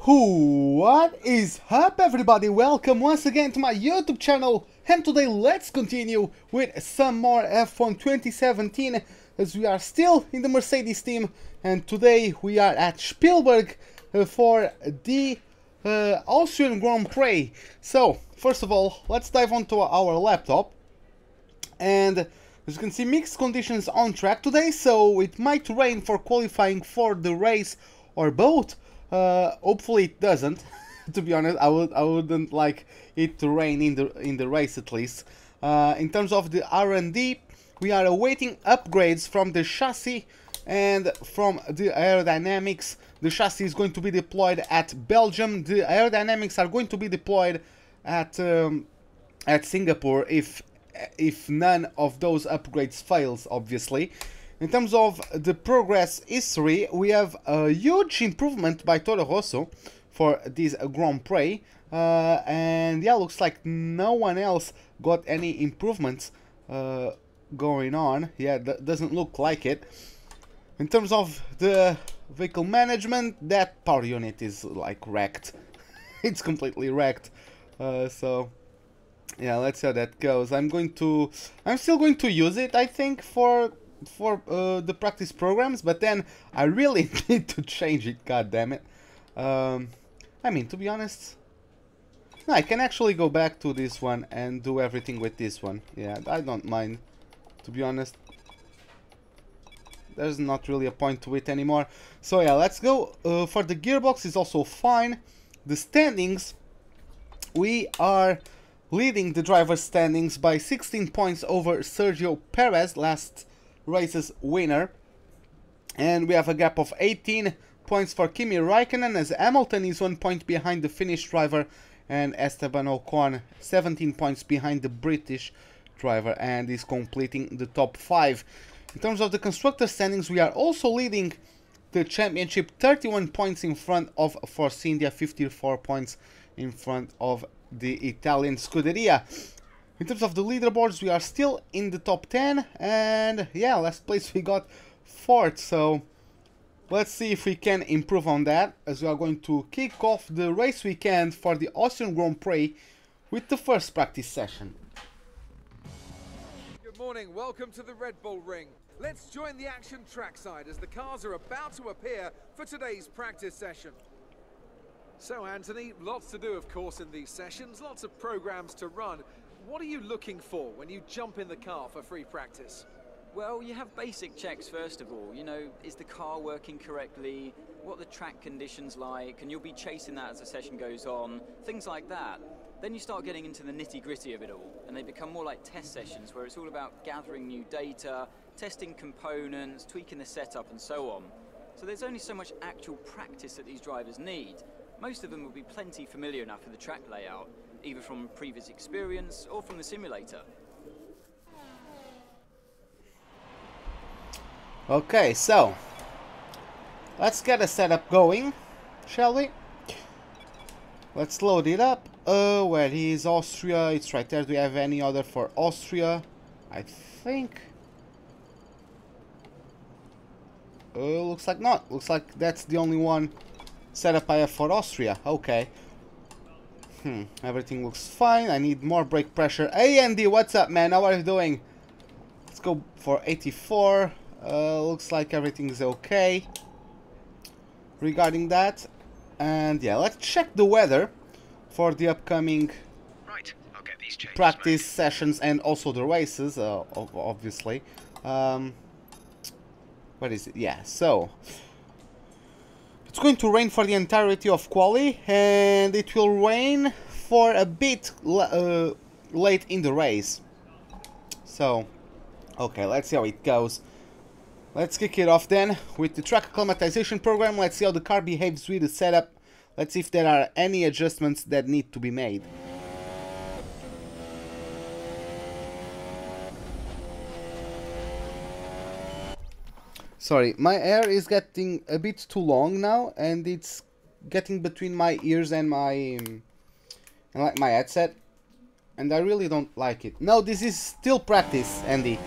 What is up, everybody? Welcome once again to my YouTube channel, and today let's continue with some more F1 2017 as we are still in the Mercedes team, and today we are at Spielberg for the Austrian Grand Prix. So first of all, let's dive onto our laptop, and as you can see, mixed conditions on track today, so it might rain for qualifying for the race or both. Hopefully it doesn't. To be honest, I wouldn't like it to rain in the race at least. In terms of the R&D, we are awaiting upgrades from the chassis and from the aerodynamics. The chassis is going to be deployed at Belgium. The aerodynamics are going to be deployed at Singapore if none of those upgrades fails, obviously. In terms of the progress history, we have a huge improvement by Toro Rosso for this Grand Prix, and yeah, looks like no one else got any improvements going on. Yeah, that doesn't look like it. In terms of the vehicle management, that power unit is like wrecked. It's completely wrecked. So yeah, let's see how that goes. I'm still going to use it, I think, for the practice programs, but then I really need to change it, god damn it. I mean, to be honest, no, I can actually go back to this one and do everything with this one. Yeah, I don't mind, to be honest. There's not really a point to it anymore. So yeah, let's go. For the gearbox is also fine. The standings, we are leading the driver's standings by 16 points over Sergio Perez, last race's winner, and we have a gap of 18 points for Kimi Raikkonen, as Hamilton is 1 point behind the Finnish driver, and Esteban Ocon 17 points behind the British driver, and is completing the top 5. In terms of the constructor standings, we are also leading the championship, 31 points in front of Force India, 54 points in front of the Italian Scuderia. In terms of the leaderboards, we are still in the top 10, and yeah, last place we got 4th, so let's see if we can improve on that, as we are going to kick off the race weekend for the Austrian Grand Prix with the first practice session. Good morning, welcome to the Red Bull Ring. Let's join the action trackside as the cars are about to appear for today's practice session. So Anthony, lots to do of course in these sessions, lots of programs to run. What are you looking for when you jump in the car for free practice? Well, you have basic checks first of all. You know, is the car working correctly? What are the track conditions like? And you'll be chasing that as the session goes on. Things like that. Then you start getting into the nitty-gritty of it all, and they become more like test sessions where it's all about gathering new data, testing components, tweaking the setup and so on. So there's only so much actual practice that these drivers need. Most of them will be plenty familiar enough with the track layout, either from previous experience or from the simulator. Okay, so let's get a setup going, shall we? Let's load it up. Where is Austria? It's right there. Do we have any other for Austria? I think. Looks like not. Looks like that's the only one setup I have for Austria. Okay. Everything looks fine. I need more brake pressure. Hey Andy, what's up, man? How are you doing? Let's go for 84. Looks like everything's okay regarding that. And yeah, let's check the weather for the upcoming I'll get these practice sessions and also the races, obviously. What is it? Yeah, so it's going to rain for the entirety of quali, and it will rain for a bit late in the race. So, okay, let's see how it goes. Let's kick it off then with the track acclimatization program. Let's see how the car behaves with the setup. Let's see if there are any adjustments that need to be made. Sorry, my hair is getting a bit too long now, and it's getting between my ears and my headset, and I really don't like it. No, this is still practice, Andy.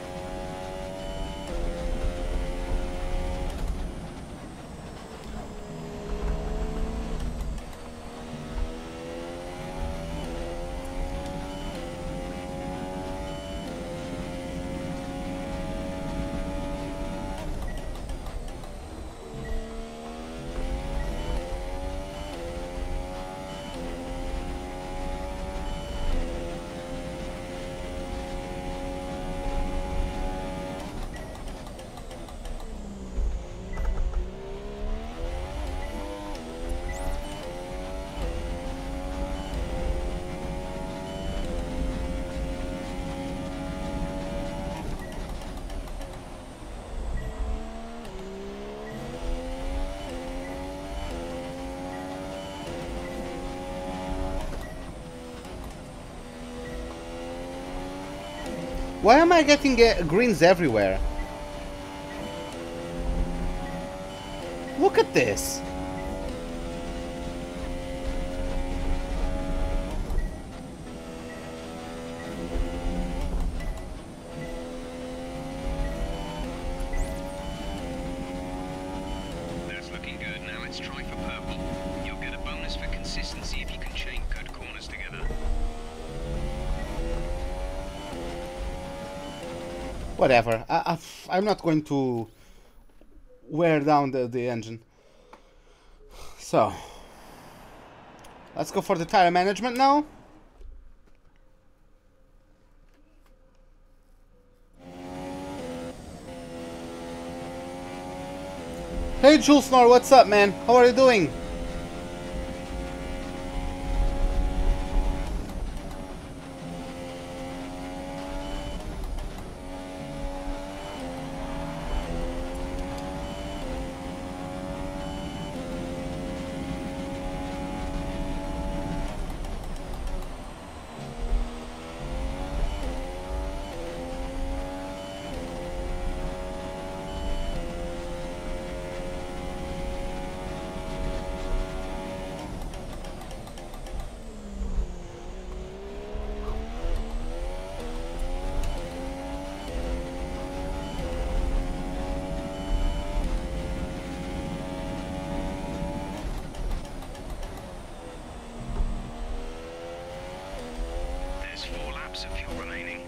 Why am I getting greens everywhere? Look at this. That's looking good. Now let's try for purple. You'll get a bonus for consistency if you can chain good corners together. Whatever. I'm not going to wear down the engine. So, let's go for the tire management now. Hey Jules Nor, what's up, man? How are you doing? There's 4 laps of fuel remaining.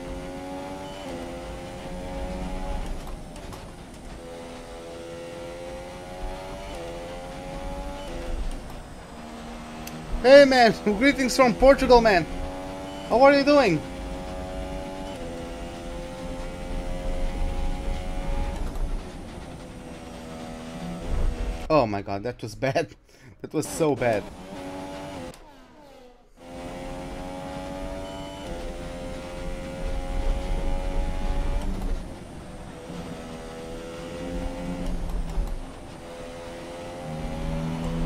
Hey man, greetings from Portugal, man. How are you doing? Oh my god, that was bad. That was so bad.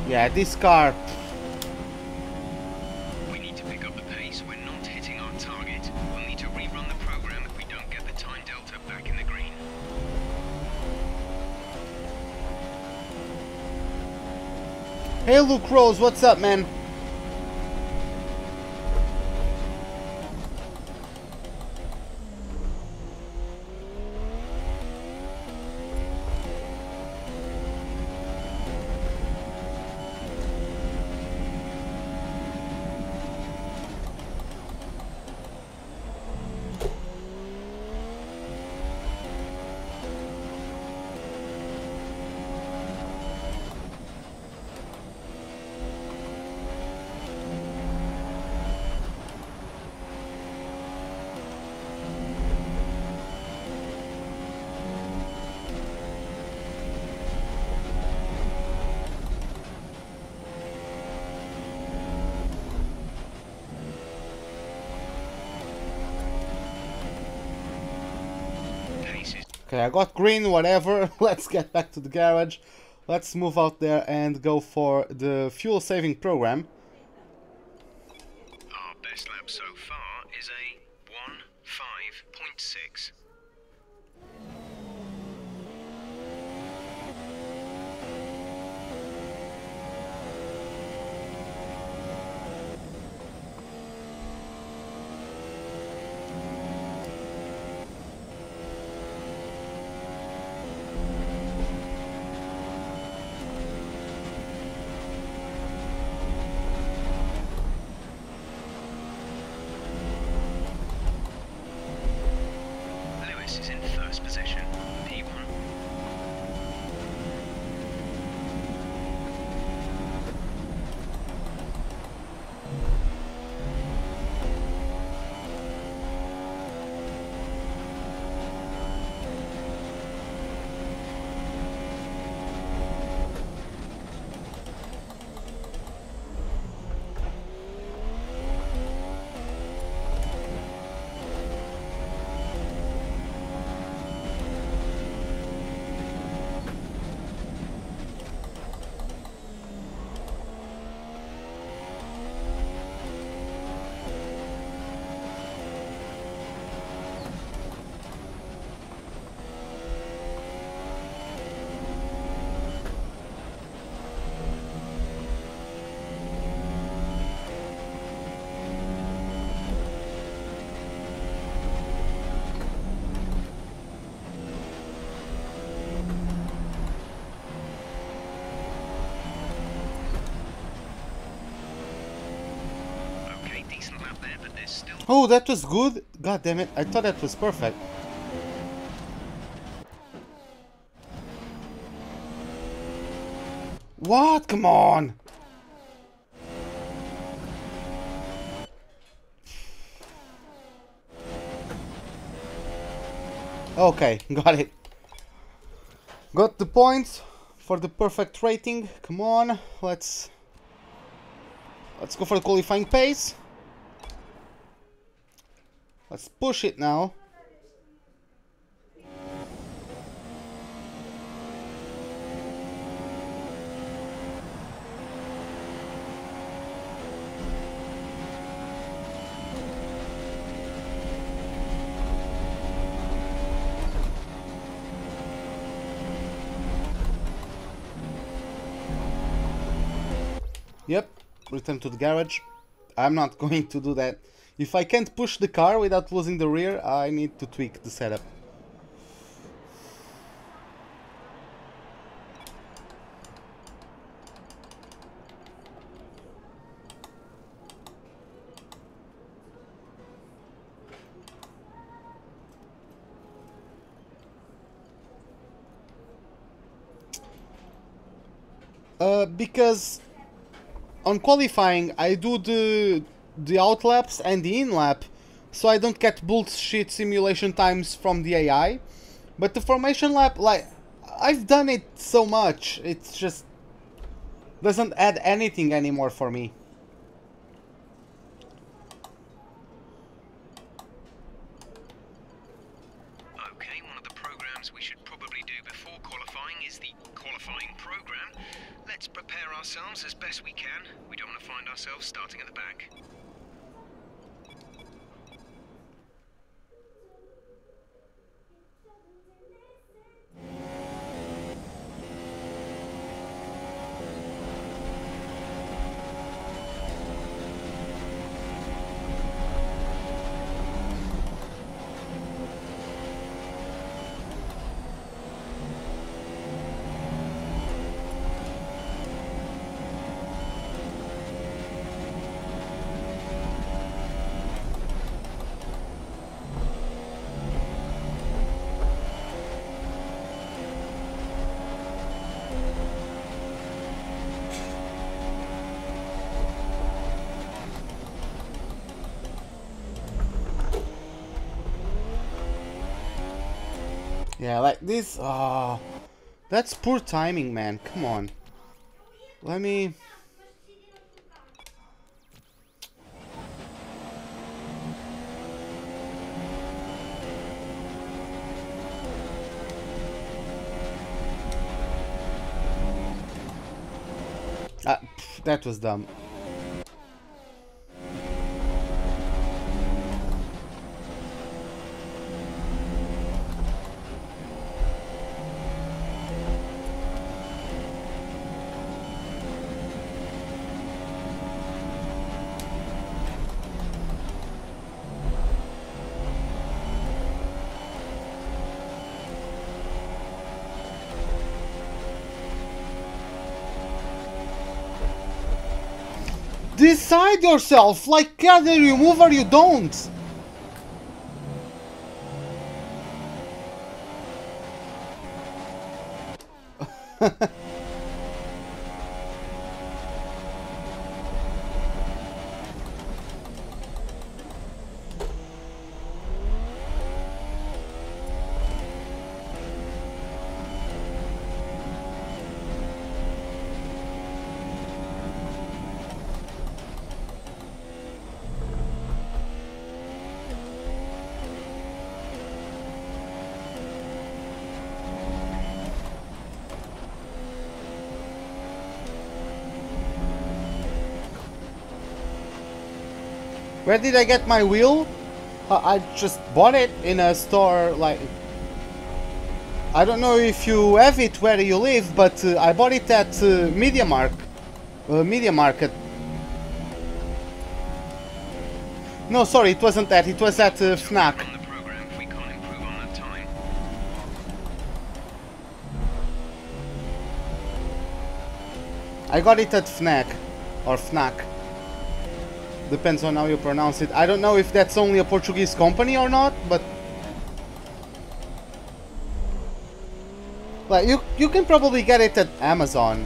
Yeah, this car. We need to pick up the pace. We're not hitting our target. We'll need to rerun the program if we don't get the time delta back in the green. Hey Luke Rose, what's up, man? Okay, I got green, whatever. Let's get back to the garage. Let's move out there and go for the fuel saving program. Our best lap so far is a 1:05.6. There's still... Oh, that was good. God damn it. I thought that was perfect. What? Come on. Okay, got it. Got the points for the perfect rating. Come on, let's go for the qualifying pace. Let's push it now. Yep, return to the garage. I'm not going to do that. If I can't push the car without losing the rear, I need to tweak the setup. Because on qualifying I do the out laps and the in lap, so I don't get bullshit simulation times from the AI. But the formation lap, like, I've done it so much, it just doesn't add anything anymore for me. Okay, one of the programs we should probably do before qualifying is the qualifying program. Let's prepare ourselves as best we can. We don't want to find ourselves starting at the back. Yeah, like this, that's poor timing, man, come on. Let me... that was dumb. Decide yourself, like either you move or you don't. Where did I get my wheel? I just bought it in a store, like... I don't know if you have it where you live, but I bought it at Media Market. No, sorry, it wasn't that, it was at Fnac. I got it at Fnac, or Fnac. Depends on how you pronounce it. I don't know if that's only a Portuguese company or not, but like you can probably get it at Amazon.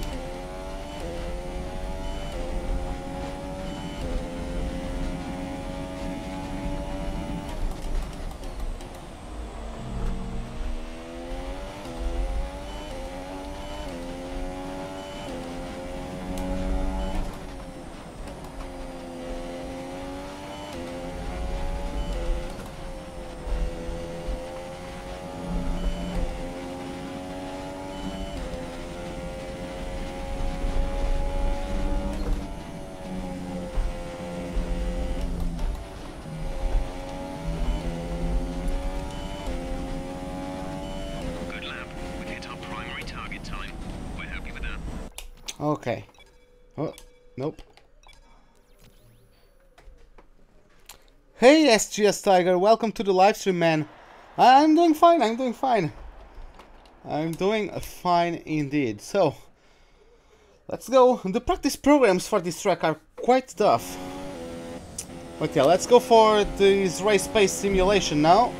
Okay. Oh, nope. Hey SGS Tiger, welcome to the live stream, man. I'm doing fine, I'm doing fine. I'm doing fine indeed. So, let's go. The practice programs for this track are quite tough. But yeah, let's go for this race pace simulation now.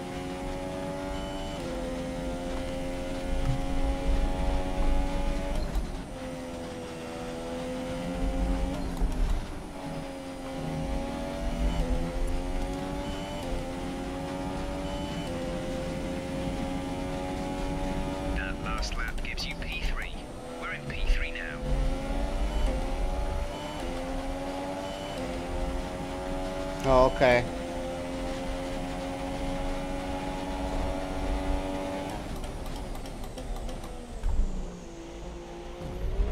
Oh, okay.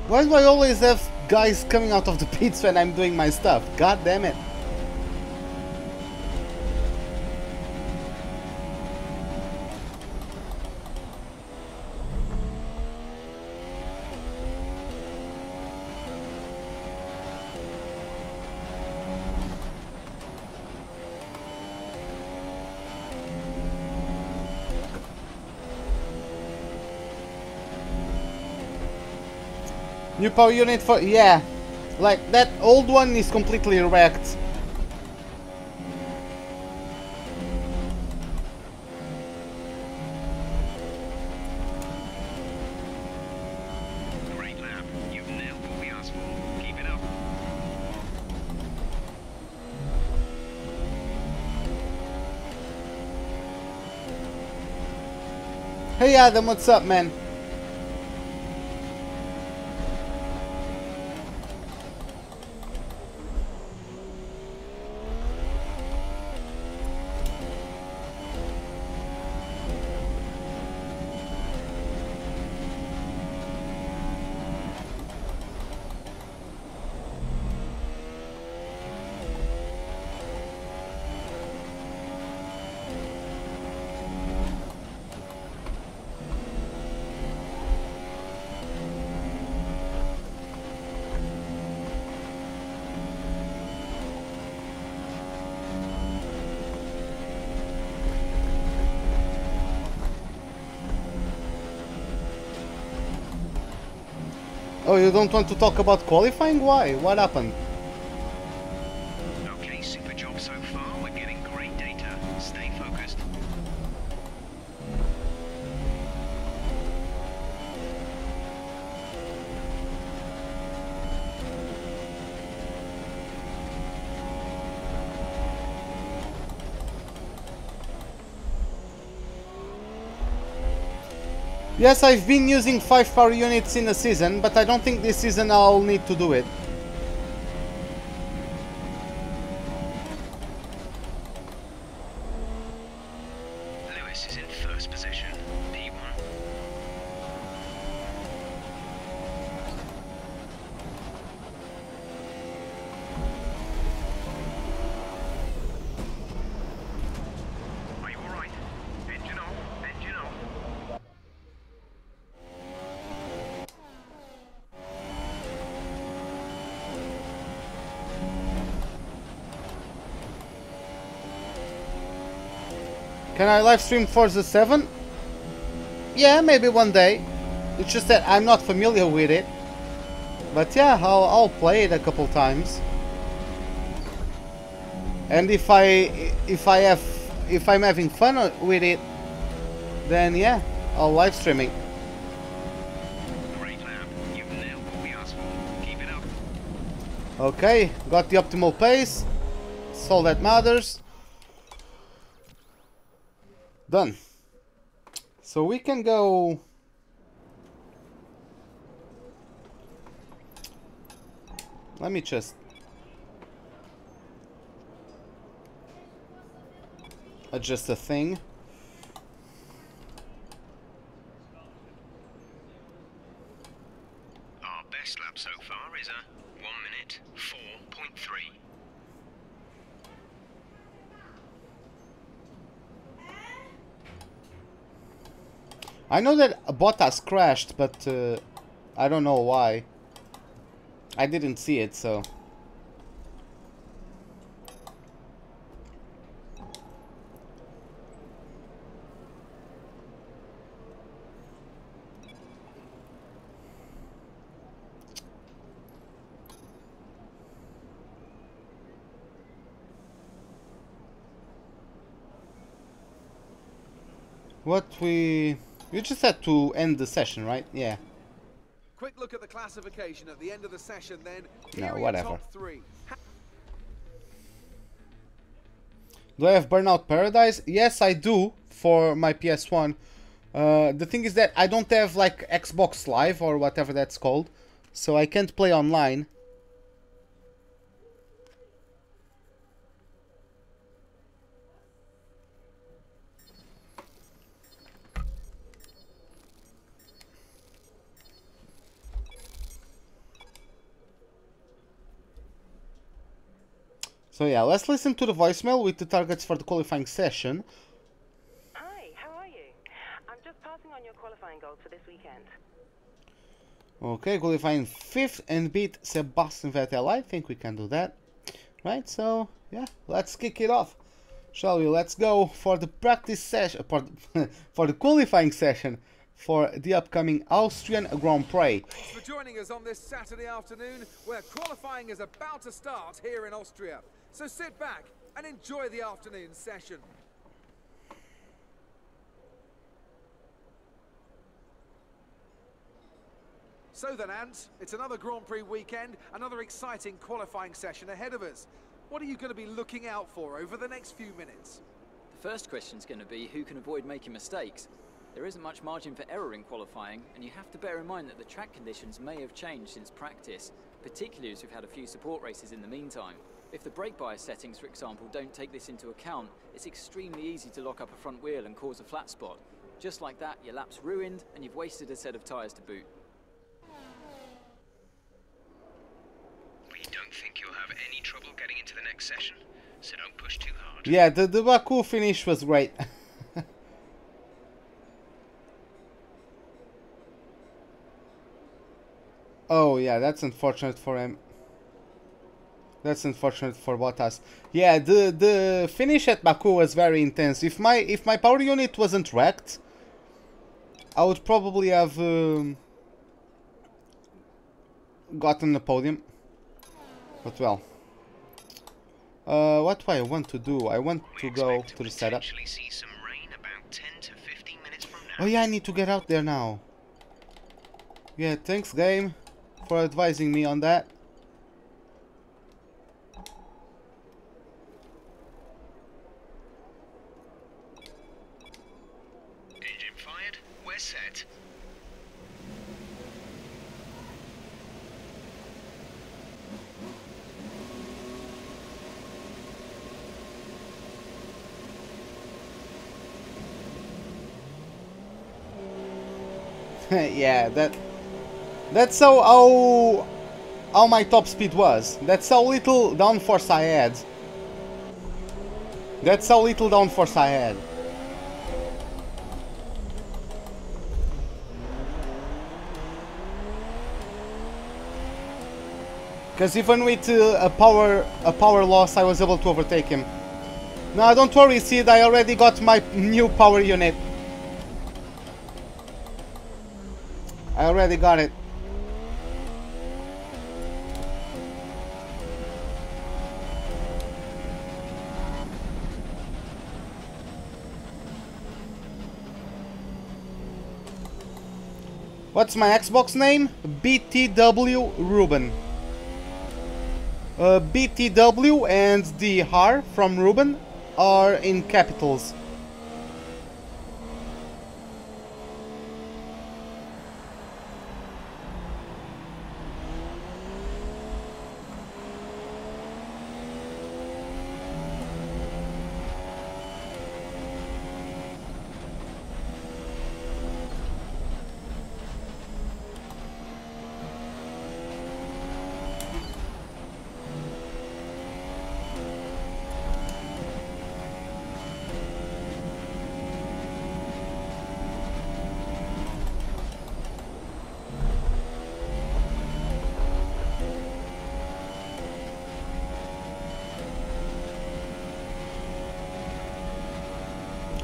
Why do I always have guys coming out of the pits when I'm doing my stuff? God damn it. New power unit for... yeah. Like, that old one is completely wrecked. Great lap. You've nailed what we asked for. Keep it up. Hey Adam, what's up, man? Oh, you don't want to talk about qualifying? Why? What happened? Okay, super job so far. We're getting great data. Stay focused. Yes, I've been using 5 power units in a season, but I don't think this season I'll need to do it. Lewis is in first position. P1. Are you alright? Engine off. Engine off. Can I live stream Forza 7? Yeah, maybe one day. It's just that I'm not familiar with it. But yeah, I'll play it a couple times. And if I'm having fun with it, then yeah, I'll live streaming. Great lap. You've nailed what we asked for. Keep it up. Okay, got the optimal pace. That's all that matters. Done. So we can go. Let me just adjust a thing. Our best lap so far is a 1 minute 4.3. I know that Bottas crashed, but I don't know why. I didn't see it, so. You just had to end the session, right? Yeah. Quick look at the classification at the end of the session then. No, Here are your whatever. top three. Do I have Burnout Paradise? Yes, I do for my PS1. The thing is that I don't have like Xbox Live or whatever that's called, so I can't play online. So yeah, let's listen to the voicemail with the targets for the qualifying session. Hi, how are you? I'm just passing on your qualifying goals for this weekend. Okay, qualifying 5th and beat Sebastian Vettel. I think we can do that. Right, so yeah, let's kick it off. Shall we? Let's go for the practice session, for the qualifying session for the upcoming Austrian Grand Prix. Thanks for joining us on this Saturday afternoon where qualifying is about to start here in Austria. So sit back and enjoy the afternoon session. So then, Ant, it's another Grand Prix weekend, another exciting qualifying session ahead of us. What are you going to be looking out for over the next few minutes? The first question's going to be who can avoid making mistakes. There isn't much margin for error in qualifying, and you have to bear in mind that the track conditions may have changed since practice, particularly as we've had a few support races in the meantime. If the brake bias settings, for example, don't take this into account, it's extremely easy to lock up a front wheel and cause a flat spot. Just like that, your lap's ruined, and you've wasted a set of tyres to boot. We don't think you'll have any trouble getting into the next session, so don't push too hard. Yeah, the Baku finish was great. Oh yeah, that's unfortunate for him. That's unfortunate for Bottas. Yeah, the finish at Baku was very intense. If my power unit wasn't wrecked, I would probably have gotten the podium. But well, what do I want to do? I want to go to the setup. See some rain about 10 to 15 minutes from now. Oh yeah, I need to get out there now. Yeah, thanks game for advising me on that. Engine fired, we're set. Yeah, that's how my top speed was. That's how little downforce I had. That's how little downforce I had. Because even with a power loss, I was able to overtake him. No, don't worry, Sid. I already got my new power unit. I already got it. What's my Xbox name? BTW Ruben. BTW and the R from Ruben are in capitals.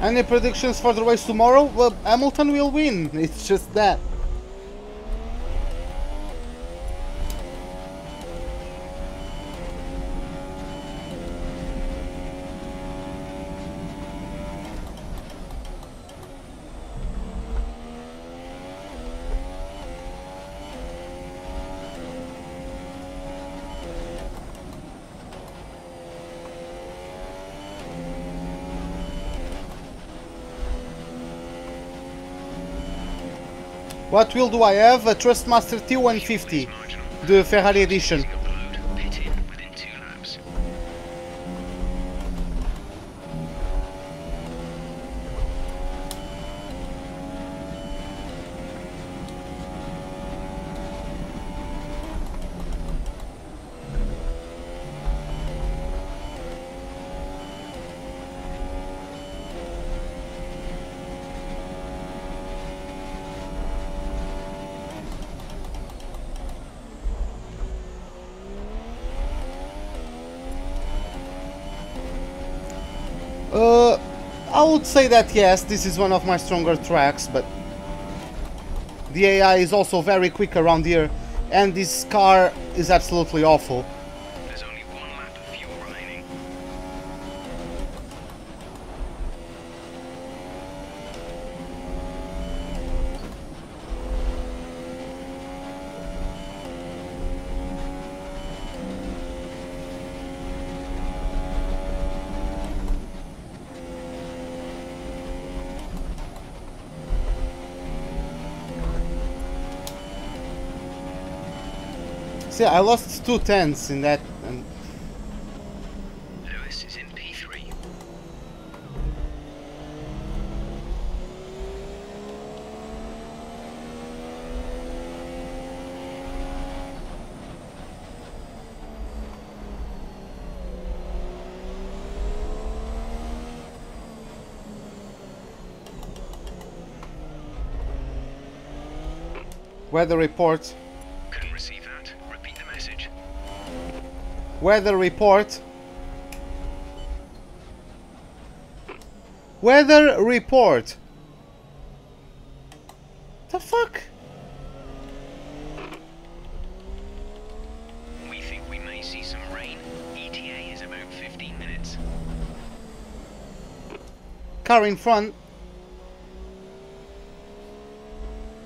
Any predictions for the race tomorrow? Well, Hamilton will win, it's just that. What wheel do I have? A Thrustmaster T150, the Ferrari edition. I would say that yes, this is one of my stronger tracks, but the AI is also very quick around here, and this car is absolutely awful. There's only one lap of fuel remaining. See, I lost 2/10 in that. And Lewis is in P3. weather report. Couldn't receive that. Repeat the message. Weather report. Weather report. The fuck? We think we may see some rain. ETA is about 15 minutes. Car in front.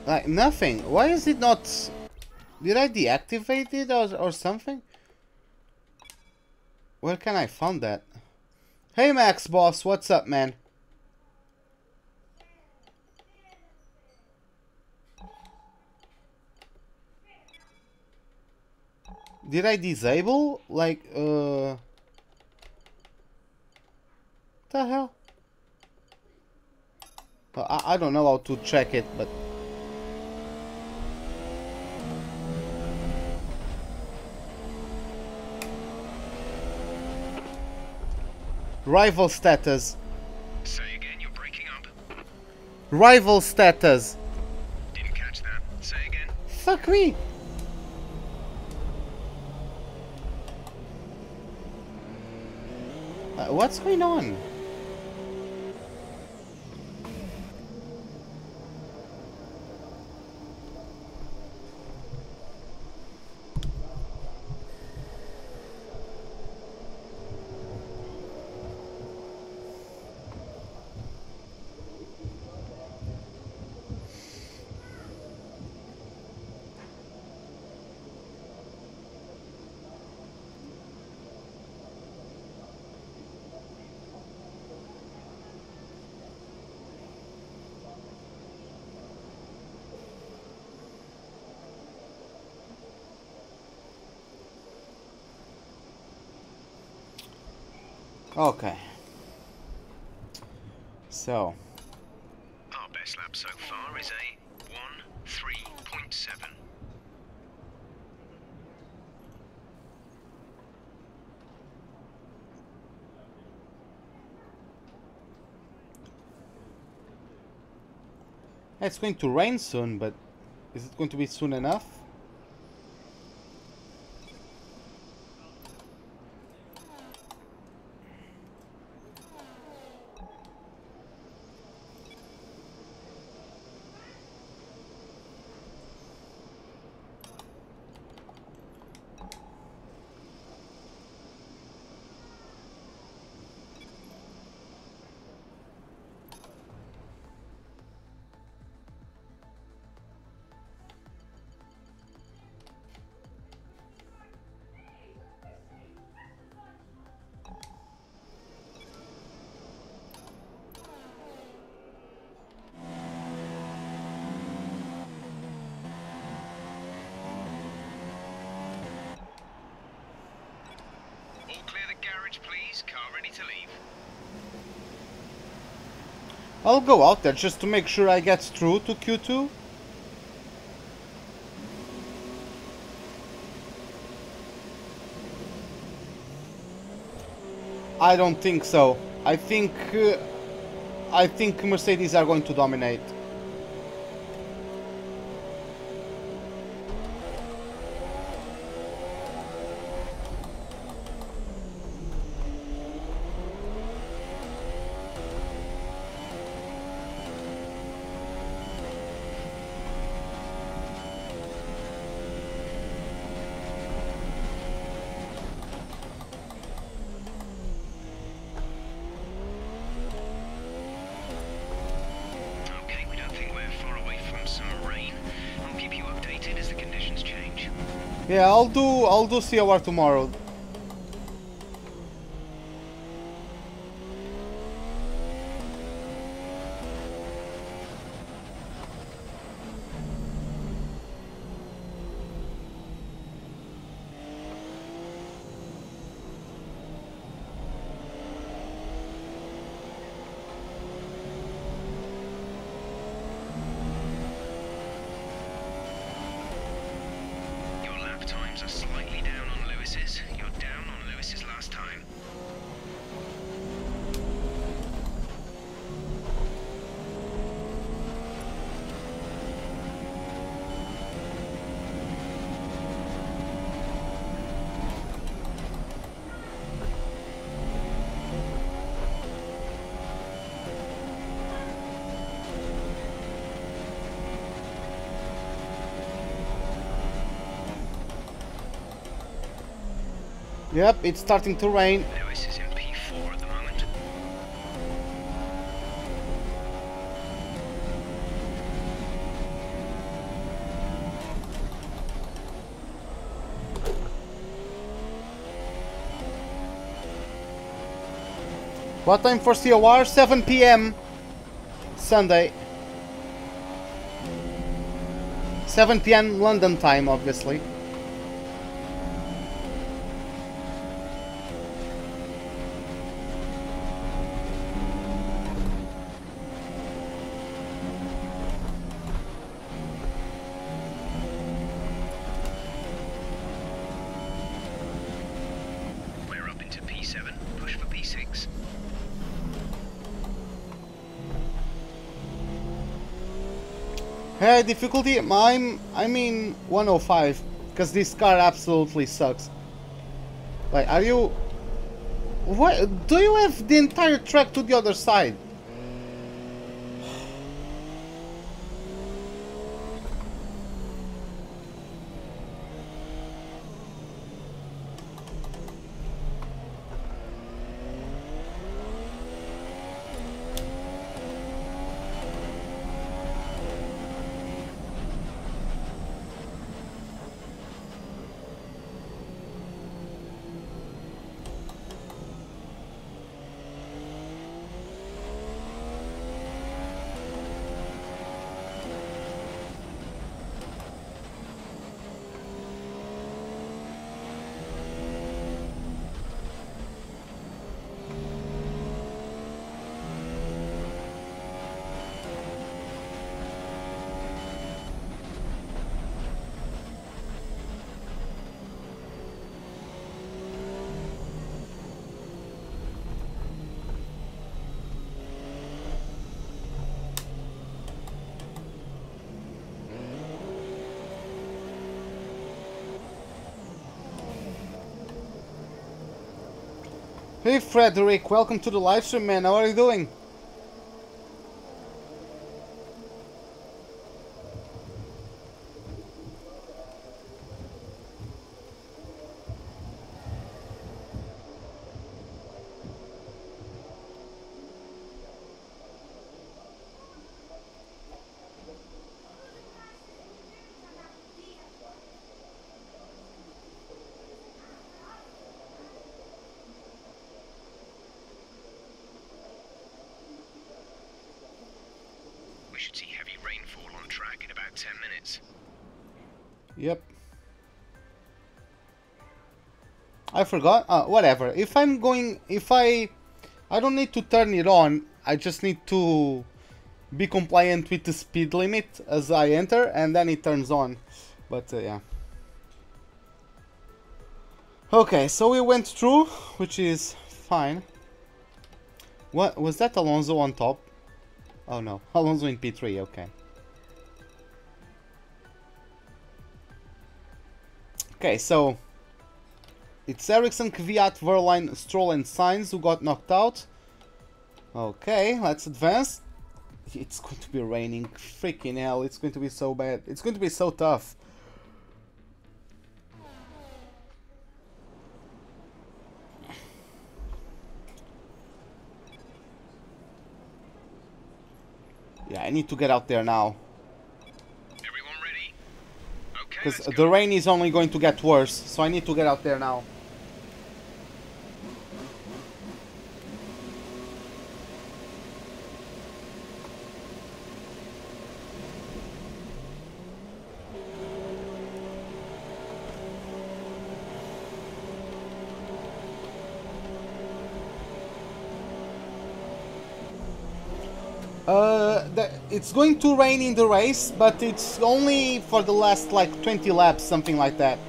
Like nothing. Why is it not? Did I deactivate it or something? Where can I find that? Hey Max boss, what's up, man? Did I disable? Like, the hell? I don't know how to check it, but... Rival status. Say again, you're breaking up. Rival status. Didn't catch that. Say again. Fuck me. What's going on? Okay. So. Our best lap so far is a 1:3.7. It's going to rain soon, but is it going to be soon enough? All clear the garage, please. Car ready to leave. I'll go out there just to make sure I get through to Q2. I don't think so. I think Mercedes are going to dominate. Okay, we don't think we're far away from some rain. I'll keep you updated as the conditions change. Yeah, I'll do COR tomorrow. Your lap times are slightly down on Lewis's. You're down on Lewis's last time. Yep, it's starting to rain. Lewis is in P4 at the moment. What time for COR? 7 PM Sunday. 7 PM London time, obviously. We're up into P7. Push for P6. Hey, difficulty, I mean 105, because this car absolutely sucks. Like, are you... What? Do you have the entire track to the other side? Hey Frederick, welcome to the live stream, man. How are you doing? We should see heavy rainfall on track in about 10 minutes. Yep. I forgot. Whatever. If I'm going, I don't need to turn it on. I just need to be compliant with the speed limit as I enter, and then it turns on. But yeah. Okay, so we went through, which is fine. What was that? Alonso on top? Oh no, Alonso in P3. Okay. Okay, so it's Ericsson, Kvyat, Verline, Stroll and Sainz who got knocked out. Okay, let's advance. It's going to be raining. Freaking hell, it's going to be so bad. It's going to be so tough. Yeah, I need to get out there now. Everyone ready? Okay, Because the rain is only going to get worse, so I need to get out there now. It's going to rain in the race, but it's only for the last like 20 laps, something like that.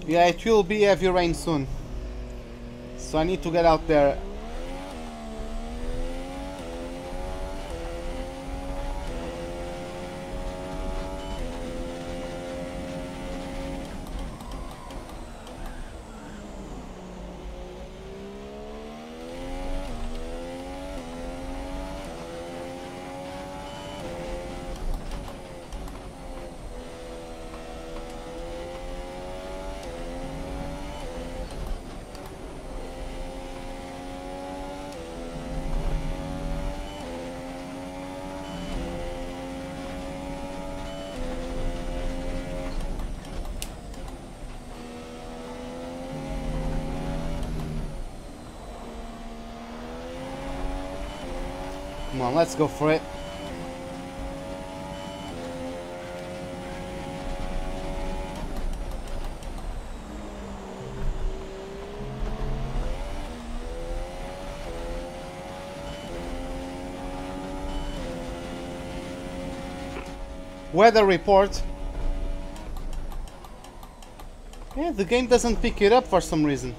Yeah, it will be heavy rain soon. So I need to get out there. Come on, let's go for it. Weather report. Yeah, the game doesn't pick it up for some reason.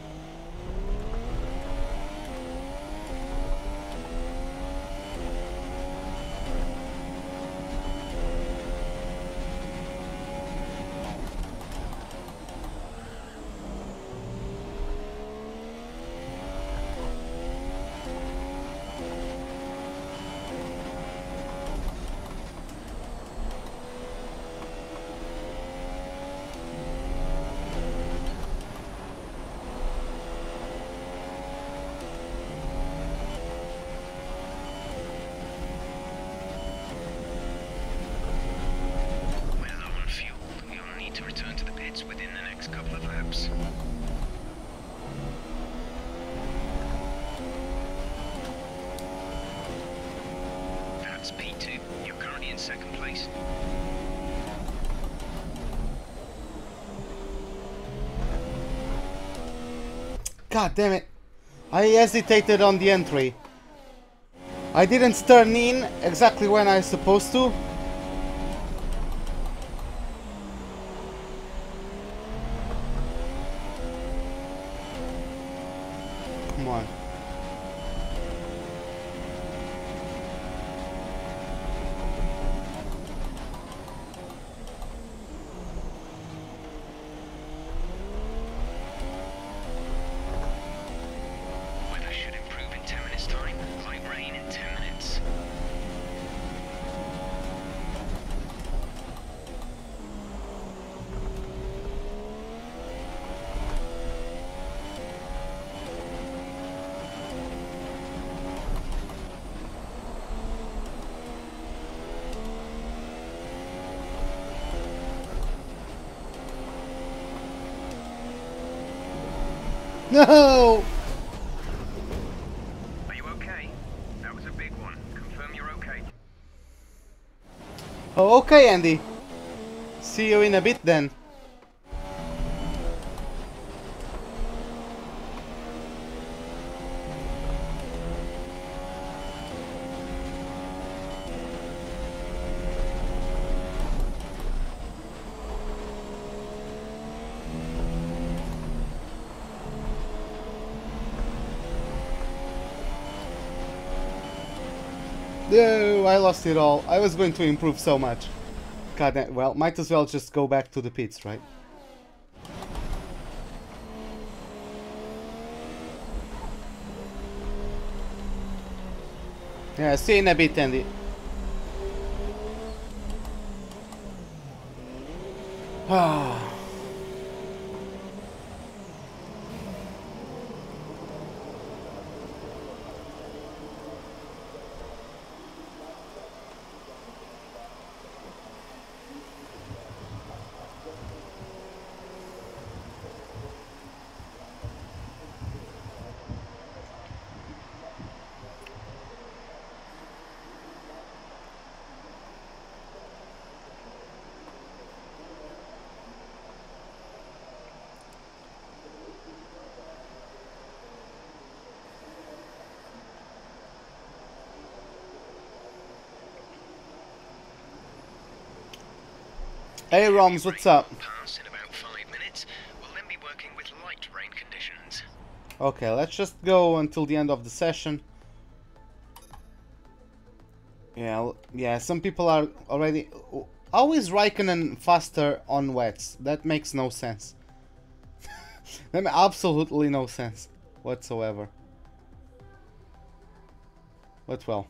God damn it. I hesitated on the entry. I didn't turn in exactly when I was supposed to. No! Are you okay? That was a big one. Confirm you're okay. Oh, okay, Andy. See you in a bit then. No, I lost it all. I was going to improve so much. God damn, well, might as well just go back to the pits, right? Yeah, see you in a bit, Andy. Ah. Hey Roms, what's up? Pass in about 5 minutes. We'll then be working with light rain conditions. Okay, let's just go until the end of the session. Yeah, some people are already... How is Raikkonen faster on wets? That makes no sense. That makes absolutely no sense whatsoever. But well.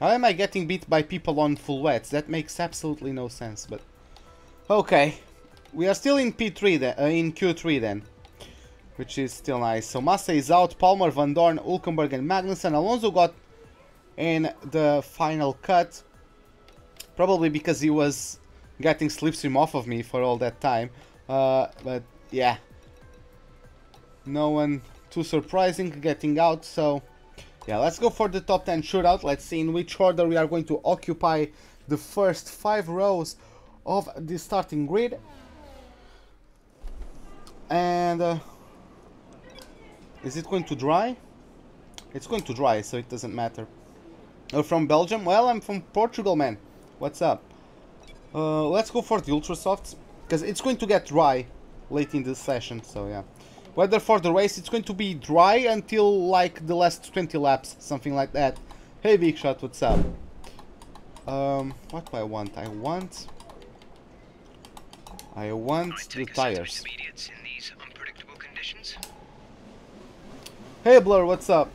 How am I getting beat by people on full wets? That makes absolutely no sense, but... Okay. We are still in P3 then, in Q3 then. Which is still nice. So Massa is out, Palmer, Van Dorn, Hülkenberg and Magnussen. Alonso got in the final cut. Probably because he was getting slipstream off of me for all that time. But yeah. No one too surprising getting out, so... Yeah, let's go for the top 10 shootout. Let's see in which order we are going to occupy the first 5 rows of the starting grid. And is it going to dry? It's going to dry, so it doesn't matter. From Belgium? Well, I'm from Portugal, man. What's up? Let's go for the ultra softs, because it's going to get dry late in the session, so yeah. Weather for the race, it's going to be dry until like the last 20 laps, something like that. Hey Big Shot, what's up? What do I want? I want the tires. In these unpredictable conditions. Hey Blur, what's up?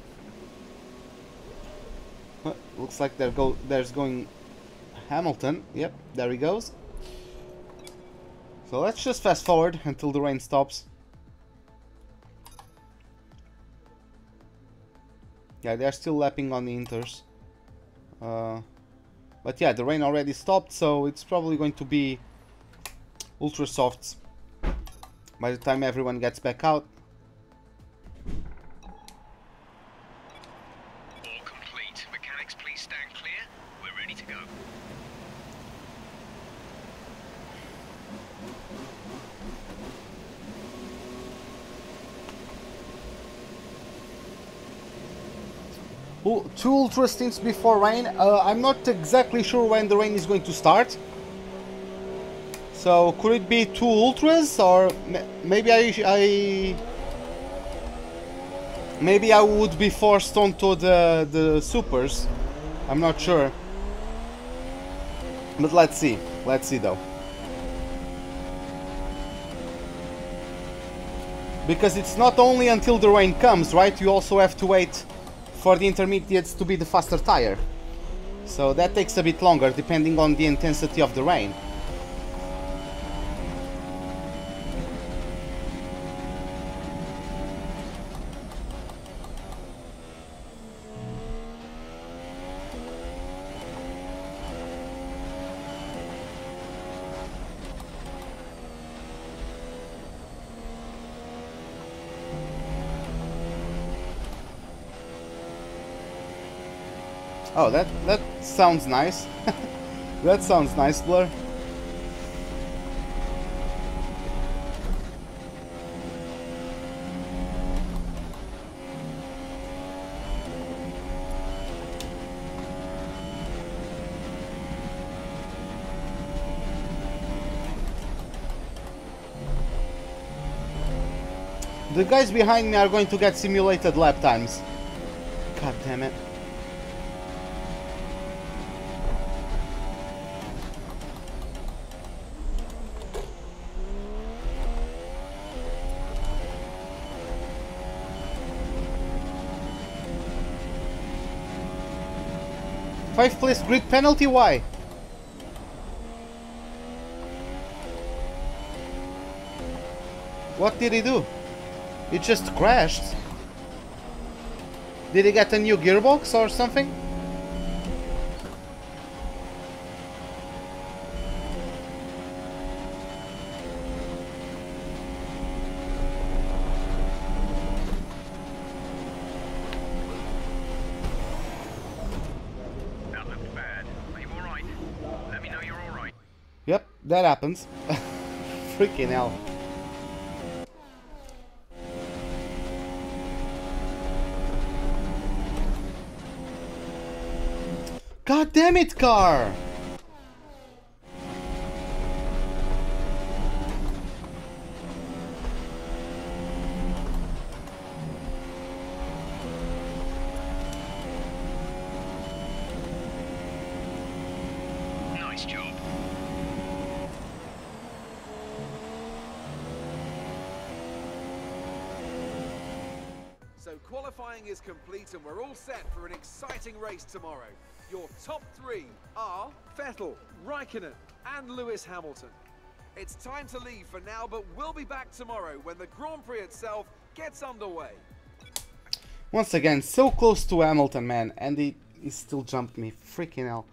Looks like there's going Hamilton. Yep, there he goes. So let's just fast forward until the rain stops. Yeah, they're still lapping on the inters. But yeah, the rain already stopped, so it's probably going to be ultra softs by the time everyone gets back out. All complete. Mechanics, please stand clear. We're ready to go. Two ultra stints before rain. I'm not exactly sure when the rain is going to start. So could it be 2 ultras, or maybe maybe I would be forced onto the supers. I'm not sure. But let's see. Let's see though. Because it's not only until the rain comes, right? You also have to wait for the intermediates to be the faster tire. So that takes a bit longer depending on the intensity of the rain. Oh, that sounds nice. That sounds nice, Blur. The guys behind me are going to get simulated lap times. God damn it. Fifth place grid penalty, why? What did he do? It just crashed. Did he get a new gearbox or something? That looked bad. Are you alright? Let me know you're alright. Yep, that happens. Freaking hell. God damn it, car! Nice job. So qualifying is complete and we're all set for an exciting race tomorrow. Your top three are Vettel, Raikkonen and Lewis Hamilton. It's time to leave for now, but we'll be back tomorrow when the Grand Prix itself gets underway. Once again, so close to Hamilton, man, and he still jumped me. Freaking hell.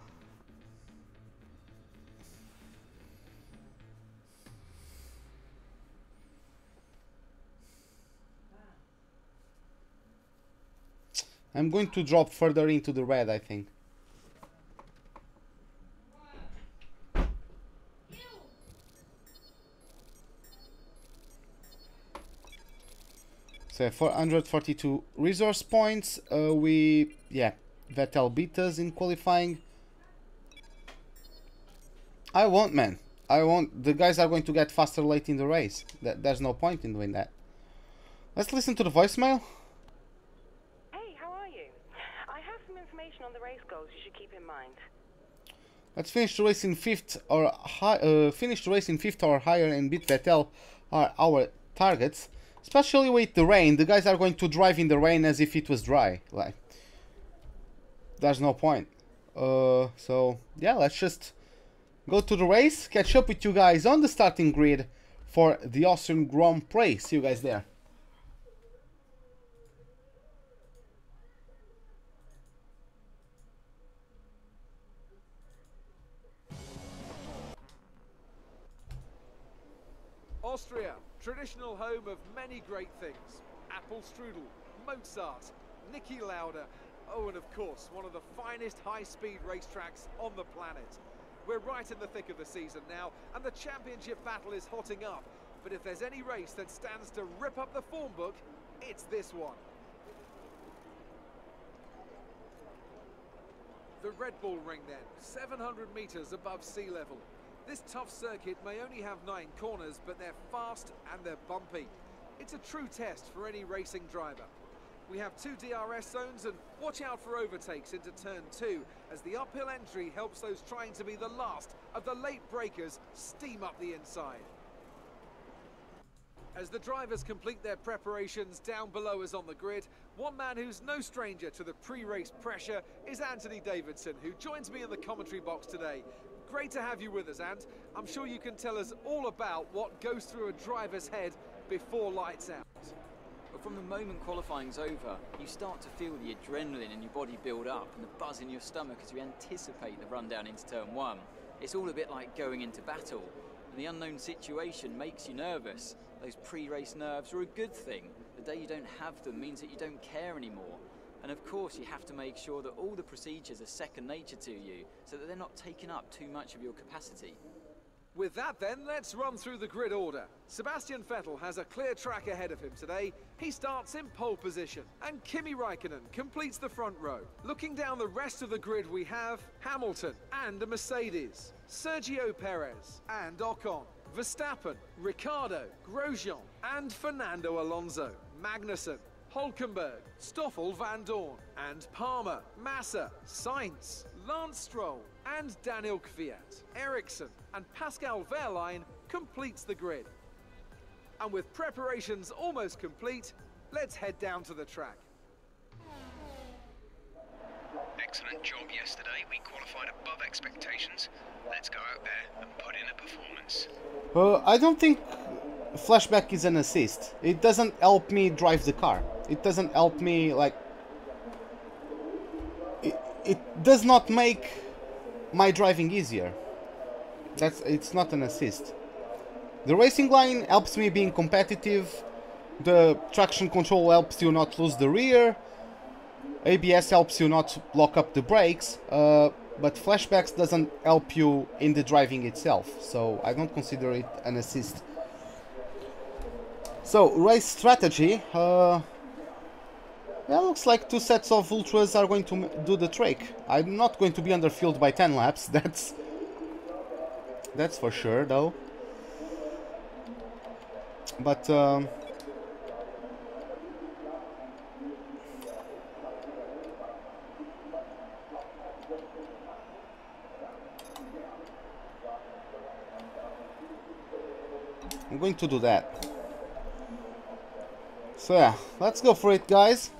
I'm going to drop further into the red, I think. So 442 resource points. Vettel beat us in qualifying. I won't, man. I won't. The guys are going to get faster late in the race. There's no point in doing that. Let's listen to the voicemail. Hey, how are you? I have some information on the race goals you should keep in mind. Let's finish the race in fifth or higher and beat Vettel are our targets. Especially with the rain, the guys are going to drive in the rain as if it was dry. Like, there's no point. So yeah, let's just go to the race, catch up with you guys on the starting grid for the Austrian Grand Prix. See you guys there. Austria, traditional home of many great things. Apple strudel, Mozart, Niki Lauda, oh, and of course, one of the finest high-speed racetracks on the planet. We're right in the thick of the season now, and the championship battle is hotting up. But if there's any race that stands to rip up the form book, it's this one. The Red Bull Ring then, 700 meters above sea level. This tough circuit may only have 9 corners, but they're fast and they're bumpy. It's a true test for any racing driver. We have 2 DRS zones, and watch out for overtakes into turn 2 as the uphill entry helps those trying to be the last of the late breakers steam up the inside. As the drivers complete their preparations down below us on the grid, one man who's no stranger to the pre-race pressure is Anthony Davidson, who joins me in the commentary box today. Great to have you with us, Ant. I'm sure you can tell us all about what goes through a driver's head before lights out. But from the moment qualifying's over, you start to feel the adrenaline in your body build up and the buzz in your stomach as you anticipate the run down into turn 1. It's all a bit like going into battle, and the unknown situation makes you nervous. Those pre-race nerves are a good thing. The day you don't have them means that you don't care anymore. And of course, you have to make sure that all the procedures are second nature to you, so that they're not taking up too much of your capacity. With that then, let's run through the grid order. Sebastian Vettel has a clear track ahead of him today. He starts in pole position, and Kimi Raikkonen completes the front row. Looking down the rest of the grid, we have Hamilton and a Mercedes, Sergio Perez and Ocon, Verstappen, Ricciardo, Grosjean and Fernando Alonso, Magnussen, Hulkenberg, Stoffel Van Dorn, and Palmer, Massa, Sainz, Lance Stroll, and Daniel Kvyat. Ericsson and Pascal Wehrlein completes the grid. And with preparations almost complete, let's head down to the track. Excellent job yesterday. We qualified above expectations. Let's go out there and put in a performance. I don't think flashback is an assist. It doesn't help me drive the car. It doesn't help me, like... It does not make my driving easier. It's not an assist. The racing line helps me being competitive. The traction control helps you not lose the rear. ABS helps you not lock up the brakes. But flashbacks doesn't help you in the driving itself. So I don't consider it an assist. So race strategy. Yeah, looks like 2 sets of ultras are going to do the trick. I'm not going to be underfueled by 10 laps. That's for sure, though. But I'm going to do that. So yeah, let's go for it, guys.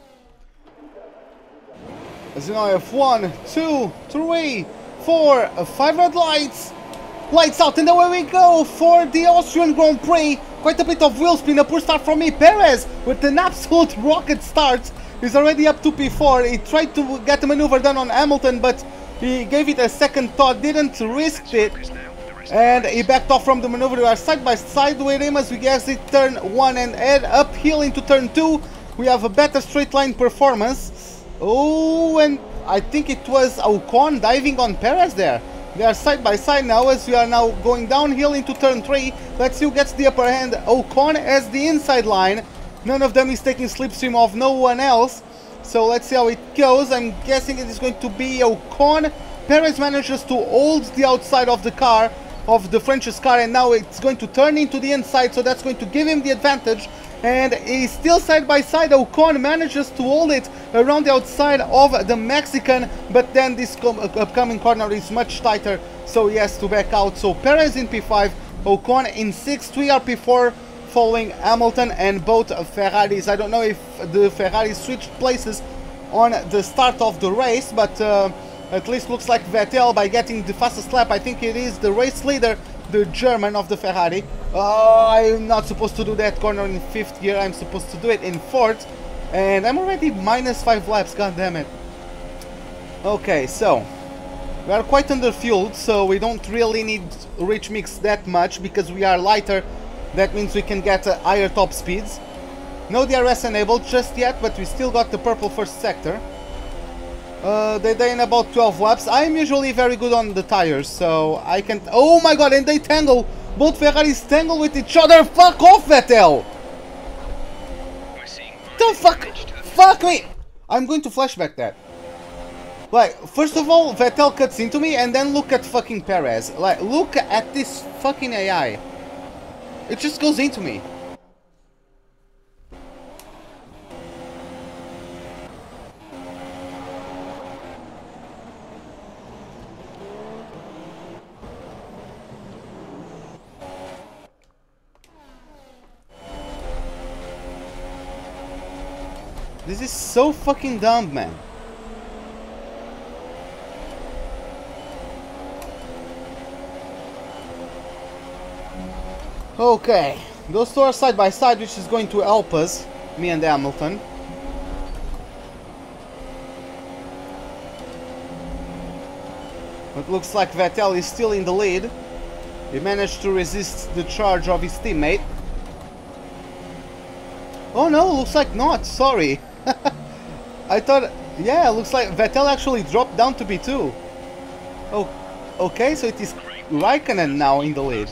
As you know, I have 1, 2, 3, 4, 5 red lights. Lights out, and away we go for the Austrian Grand Prix. Quite a bit of wheel spin, a poor start from me. Perez with an absolute rocket start. He's already up to P4. He tried to get a maneuver done on Hamilton, but he gave it a second thought, didn't risk it. And he backed off from the maneuver. We are side by side with him as we exit turn 1 and head uphill into turn 2. We have a better straight line performance. Oh, and I think it was Ocon diving on Perez there. They are side by side now as we are now going downhill into turn 3. Let's see who gets the upper hand. Ocon has the inside line. None of them is taking slipstream of no one else. So let's see how it goes. I'm guessing it is going to be Ocon. Perez manages to hold the outside of the car, of the French's car, and now it's going to turn into the inside, so that's going to give him the advantage. And he's still side by side. Ocon manages to hold it around the outside of the Mexican, but then this upcoming corner is much tighter, so he has to back out. So Perez in P5, Ocon in 6th, we are P4 following Hamilton and both Ferraris. I don't know if the Ferraris switched places on the start of the race, but at least looks like Vettel, by getting the fastest lap, I think it is the race leader, the German of the Ferrari. I'm not supposed to do that corner in 5th gear, I'm supposed to do it in 4th. And I'm already minus 5 laps, god damn it. Okay, so we are quite underfueled, so we don't really need rich mix that much because we are lighter. That means we can get higher top speeds. No DRS enabled just yet, but we still got the purple first sector. They in about 12 laps. I'm usually very good on the tires, so I can... Oh my god, and they tangle! Both Ferraris tangle with each other! Fuck off, Vettel! The fuck? Fuck me! I'm going to flashback that. Like, first of all, Vettel cuts into me, and then look at fucking Perez. Like, look at this fucking AI. It just goes into me. This is so fucking dumb, man. Okay, those two are side by side, which is going to help us, me and Hamilton. It looks like Vettel is still in the lead. He managed to resist the charge of his teammate. Oh no, looks like not, sorry. I thought, yeah, it looks like Vettel actually dropped down to B2. Oh, okay, so it is Raikkonen now in the lead.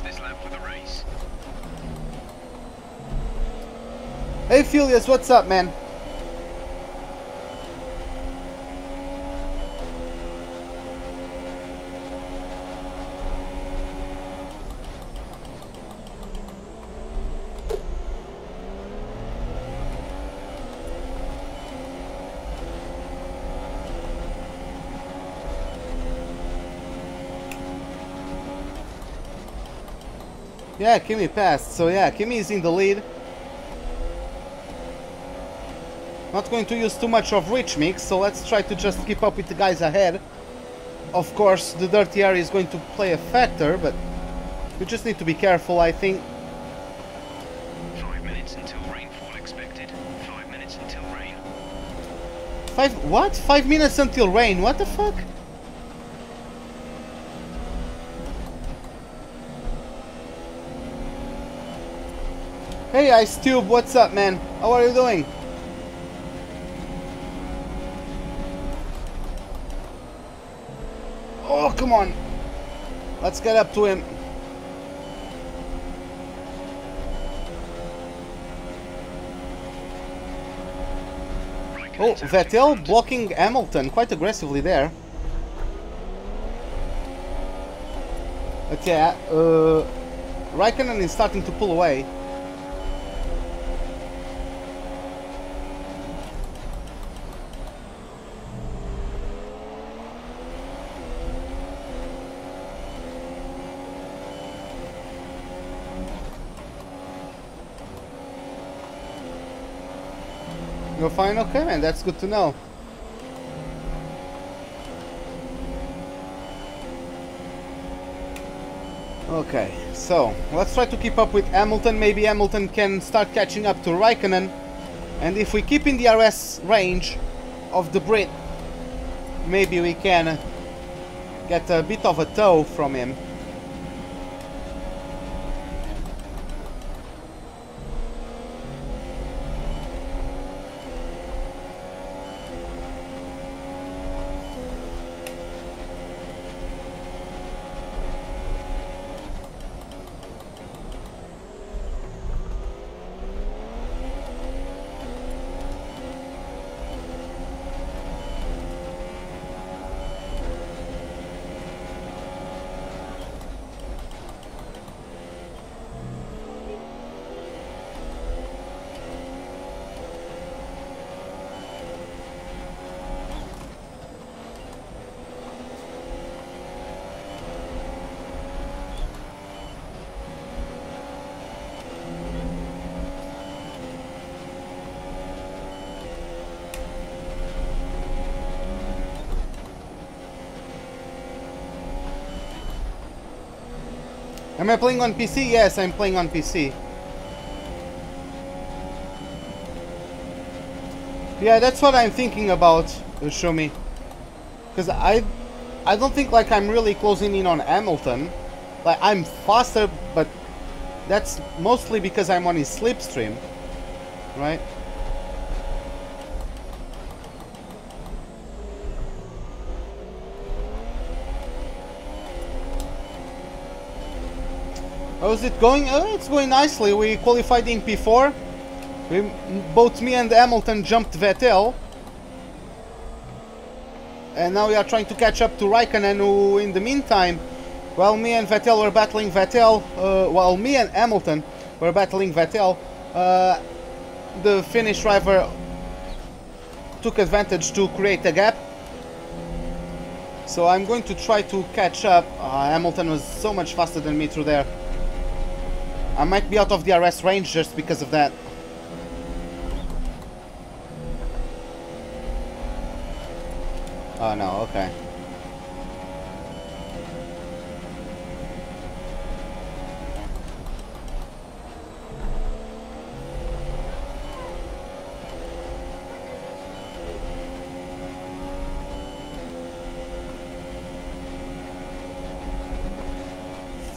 Hey Filius, what's up, man? Yeah, Kimi passed, so yeah, Kimi is in the lead. Not going to use too much of Rich Mix, so let's try to just keep up with the guys ahead. Of course, the dirty area is going to play a factor, but we just need to be careful, I think. 5 minutes until rainfall expected. 5 minutes until rain. What? 5 minutes until rain? What the fuck? Hey Ice Tube, what's up, man? How are you doing? Oh, come on. Let's get up to him. Oh, Vettel blocking Hamilton quite aggressively there. But yeah, Raikkonen is starting to pull away. You're fine? Okay, man, that's good to know. Okay, so let's try to keep up with Hamilton. Maybe Hamilton can start catching up to Raikkonen. And if we keep in the RS range of the Brit, maybe we can get a bit of a tow from him. Am I playing on PC? Yes, I'm playing on PC. Yeah, that's what I'm thinking about, show me. Because I don't think like I'm really closing in on Hamilton. Like I'm faster, but that's mostly because I'm on his slipstream, right? How's it going? It's going nicely. We qualified in P4. Both me and Hamilton jumped Vettel. And now we are trying to catch up to Raikkonen, who in the meantime, while me and Vettel were battling Vettel, while me and Hamilton were battling Vettel, the Finnish driver took advantage to create a gap. So I'm going to try to catch up. Hamilton was so much faster than me through there. I might be out of the RS range just because of that. Oh no, okay.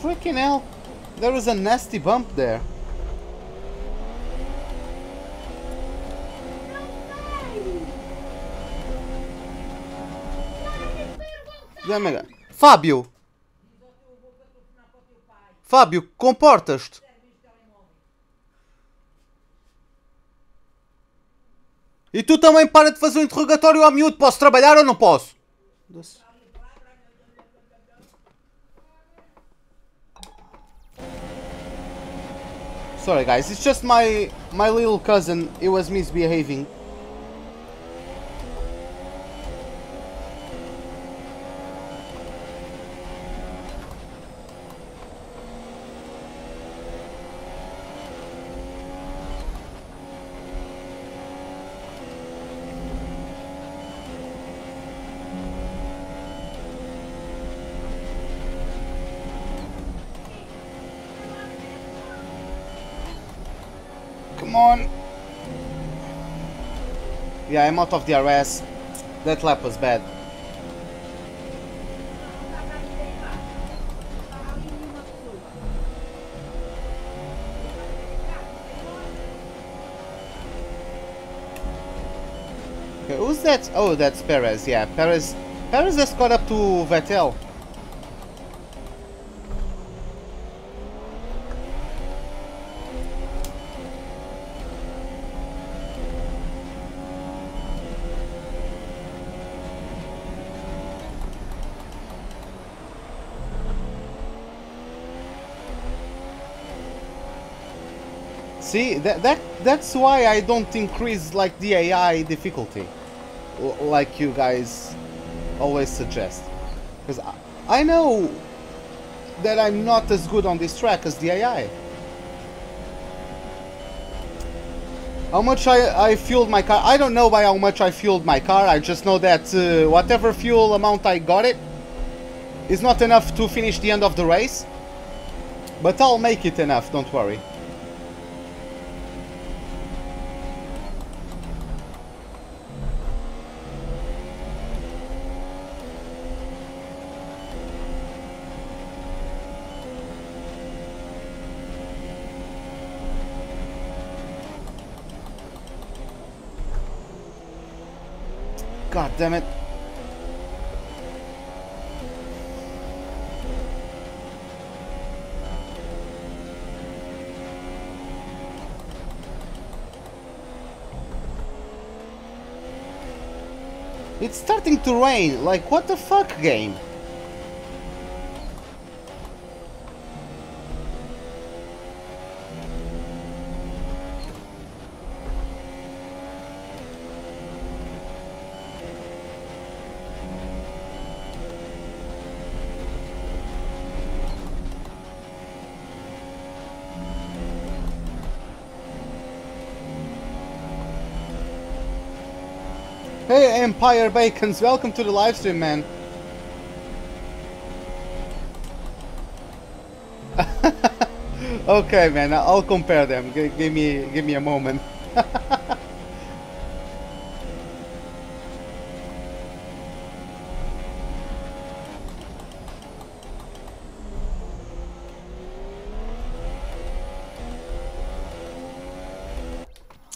Freaking hell. There was a nasty bump there. Dá-me. Fábio! Fábio, comportas-te! E tu também para de fazer o interrogatório ao miúdo. Posso trabalhar ou não posso? Sorry guys, it's just my little cousin. He was misbehaving. Come on. Yeah, I'm out of DRS. That lap was bad. Okay, who's that? Oh, that's Perez. Yeah, Perez has caught up to Vettel. See, that's why I don't increase like the AI difficulty, like you guys always suggest, because I know that I'm not as good on this track as the AI. How much I fueled my car, I don't know by how much I fueled my car. I just know that whatever fuel amount I got it is not enough to finish the end of the race, but I'll make it enough, don't worry. God damn it. It's starting to rain. Like, what the fuck, game? Hey Empire Bacons, welcome to the live stream, man. Okay, man, I'll compare them. Give me a moment.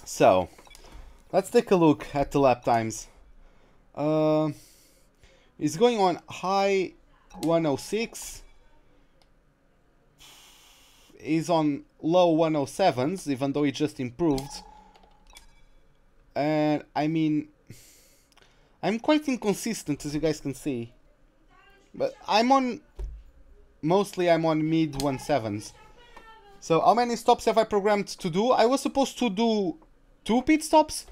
So, let's take a look at the lap times. It's going on high 106. He's on low 107s, even though he just improved. And I mean, I'm quite inconsistent, as you guys can see. But mostly I'm on mid 17s. So how many stops have I programmed to do? I was supposed to do 2 pit stops,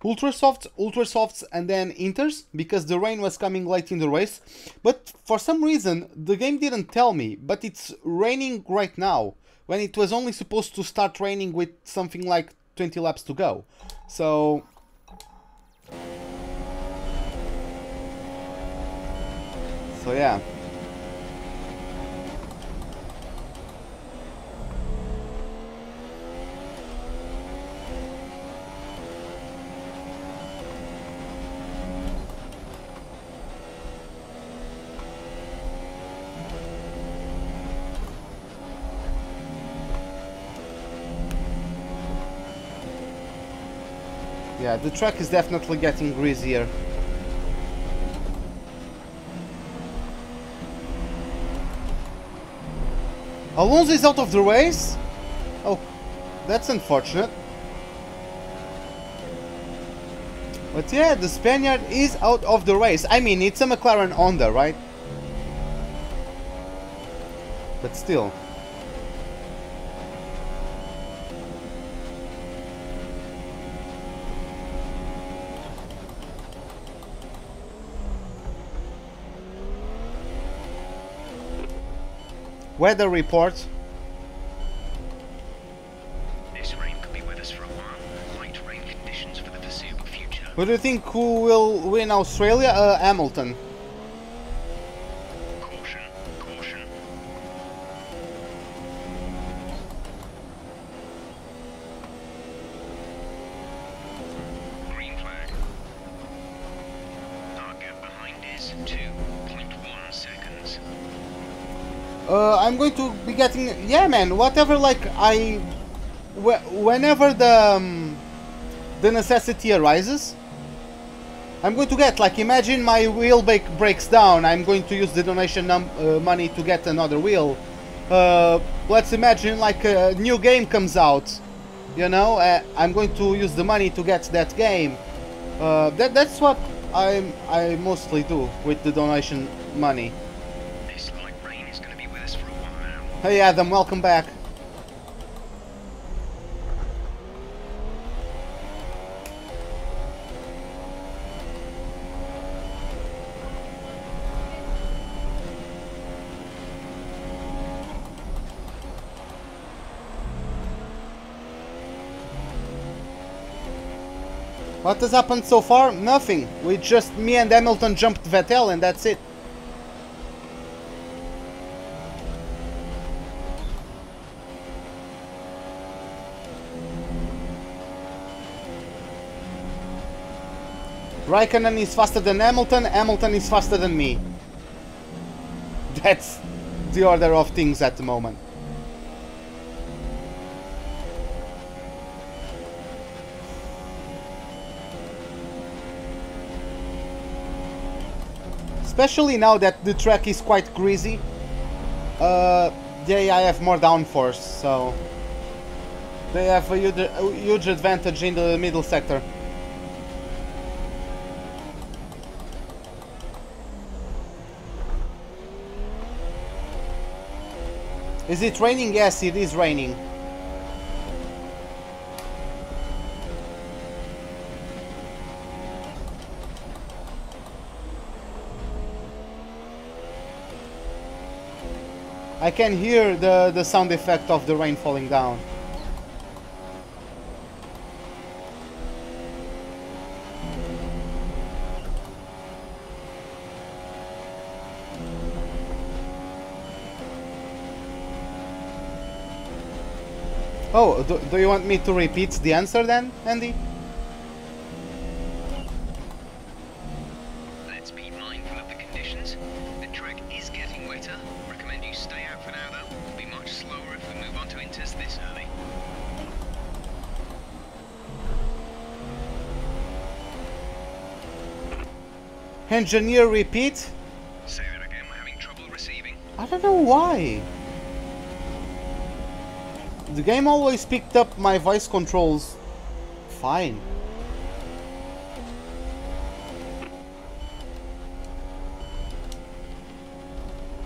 ultra softs, and then inters, because the rain was coming late in the race. But for some reason the game didn't tell me, but it's raining right now, when it was only supposed to start raining with something like 20 laps to go. So yeah. Yeah, the track is definitely getting greasier. Alonso is out of the race? Oh, that's unfortunate. But yeah, the Spaniard is out of the race. I mean, it's a McLaren Honda, right? But still. Weather report. This rain could be with us for a while. Light rain conditions for the foreseeable future. Who do you think who will win Australia? Hamilton. Caution, caution. Green flag. Our gap behind is 2.1 seconds. I'm going to be getting, yeah, man, whatever, like, whenever the necessity arises, I'm going to get, like, imagine my wheel breaks down, I'm going to use the donation money to get another wheel. Let's imagine, like, a new game comes out, you know, I'm going to use the money to get that game. That's what I mostly do with the donation money. Hey Adam, welcome back. What has happened so far? Nothing. Me and Hamilton jumped Vettel and that's it. Raikkonen is faster than Hamilton, Hamilton is faster than me. That's the order of things at the moment. Especially now that the track is quite greasy. I have more downforce, so they have a huge advantage in the middle sector. Is it raining? Yes, it is raining. I can hear the sound effect of the rain falling down. Oh, do you want me to repeat the answer then, Andy? Let's be mindful of the conditions. The track is getting wetter. Recommend you stay out for now though. It'll be much slower if we move on to inters this early. Engineer, repeat. Say that again, we're having trouble receiving. I don't know why. The game always picked up my voice controls fine.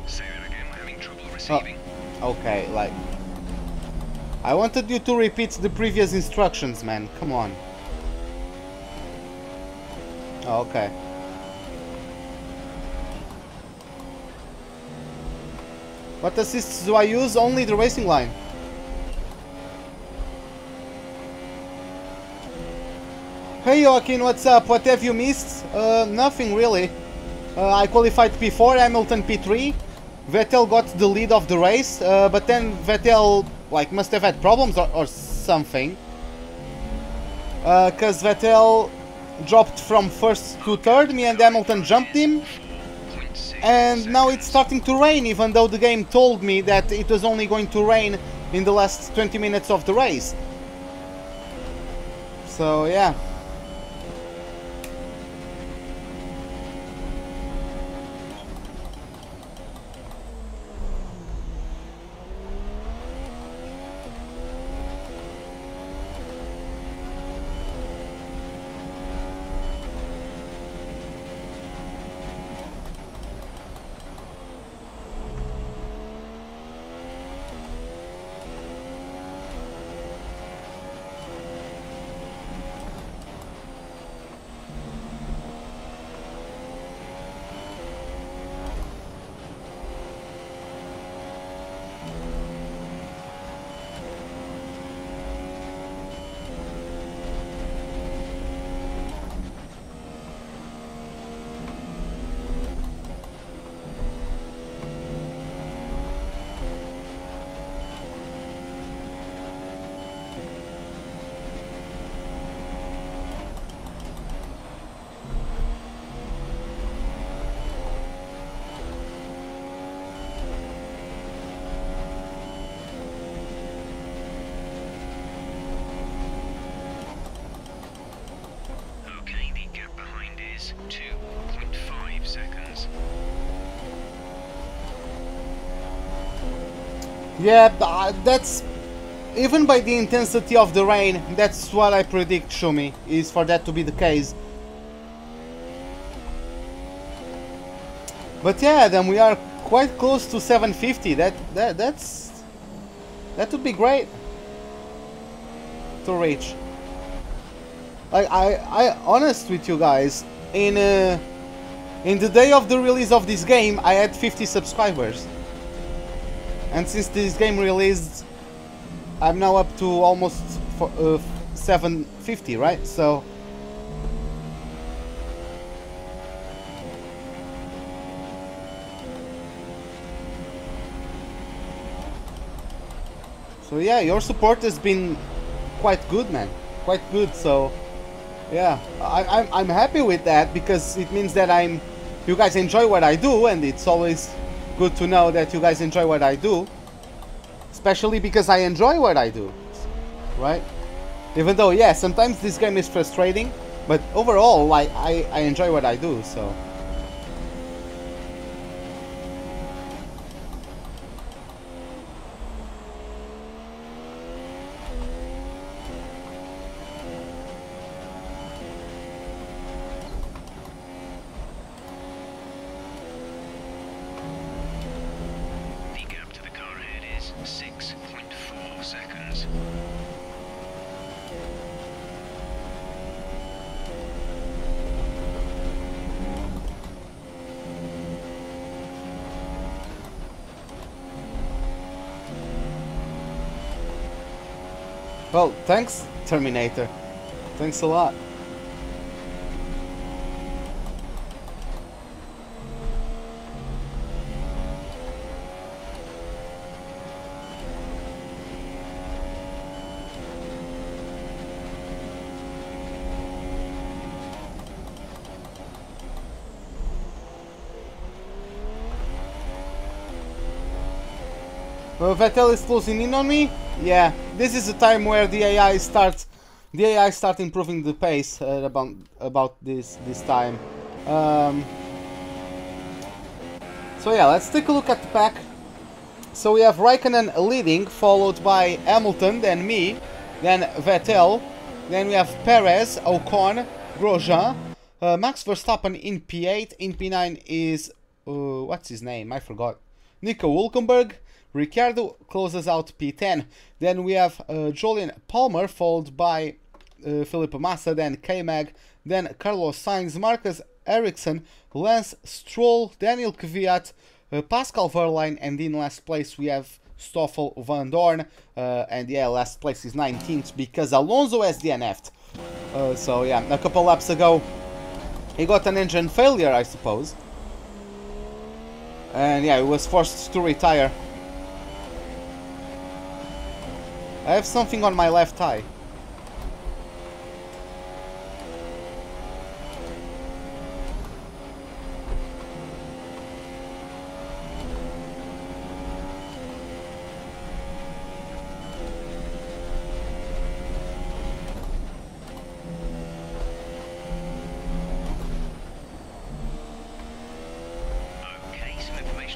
Say that again, we're having trouble receiving. Oh, okay, like... I wanted you to repeat the previous instructions, man. Come on. Oh, okay. What assists do I use? Only the racing line. Hey Joaquin, what's up? What have you missed? Nothing really. I qualified P4, Hamilton P3. Vettel got the lead of the race, but then Vettel like must have had problems or something. Cause Vettel dropped from first to third, me and Hamilton jumped him. And now it's starting to rain, even though the game told me that it was only going to rain in the last 20 minutes of the race. So yeah. Yeah, that's... Even by the intensity of the rain, that's what I predict, Shumi, is for that to be the case. But yeah, then we are quite close to 750. That would be great to reach. Like I honest with you guys, in the day of the release of this game, I had 50 subscribers, and since this game released, I'm now up to almost 750, right? So yeah, your support has been quite good, man. Quite good. So yeah, I'm happy with that, because it means that you guys enjoy what I do, and it's always good to know that you guys enjoy what I do. Especially because I enjoy what I do, right? Even though, yeah, sometimes this game is frustrating, but overall, like, I enjoy what I do, so... Well, thanks, Terminator. Thanks a lot. Vettel is closing in on me. Yeah, this is the time where the AI start improving the pace about this time. So yeah, let's take a look at the pack. So we have Raikkonen leading, followed by Hamilton, then me, then Vettel, then we have Perez, Ocon, Grosjean, Max Verstappen in P8. In P9 is what's his name? I forgot. Nico Hülkenberg. Ricciardo closes out P10. Then we have Jolyon Palmer, followed by Felipe Massa, then K-Mag, then Carlos Sainz, Marcus Ericsson, Lance Stroll, Daniel Kvyat, Pascal Wehrlein, and in last place we have Stoffel Van Dorn. And yeah, last place is 19th because Alonso has DNF'd. So yeah, a couple laps ago he got an engine failure, I suppose. And yeah, he was forced to retire. I have something on my left eye.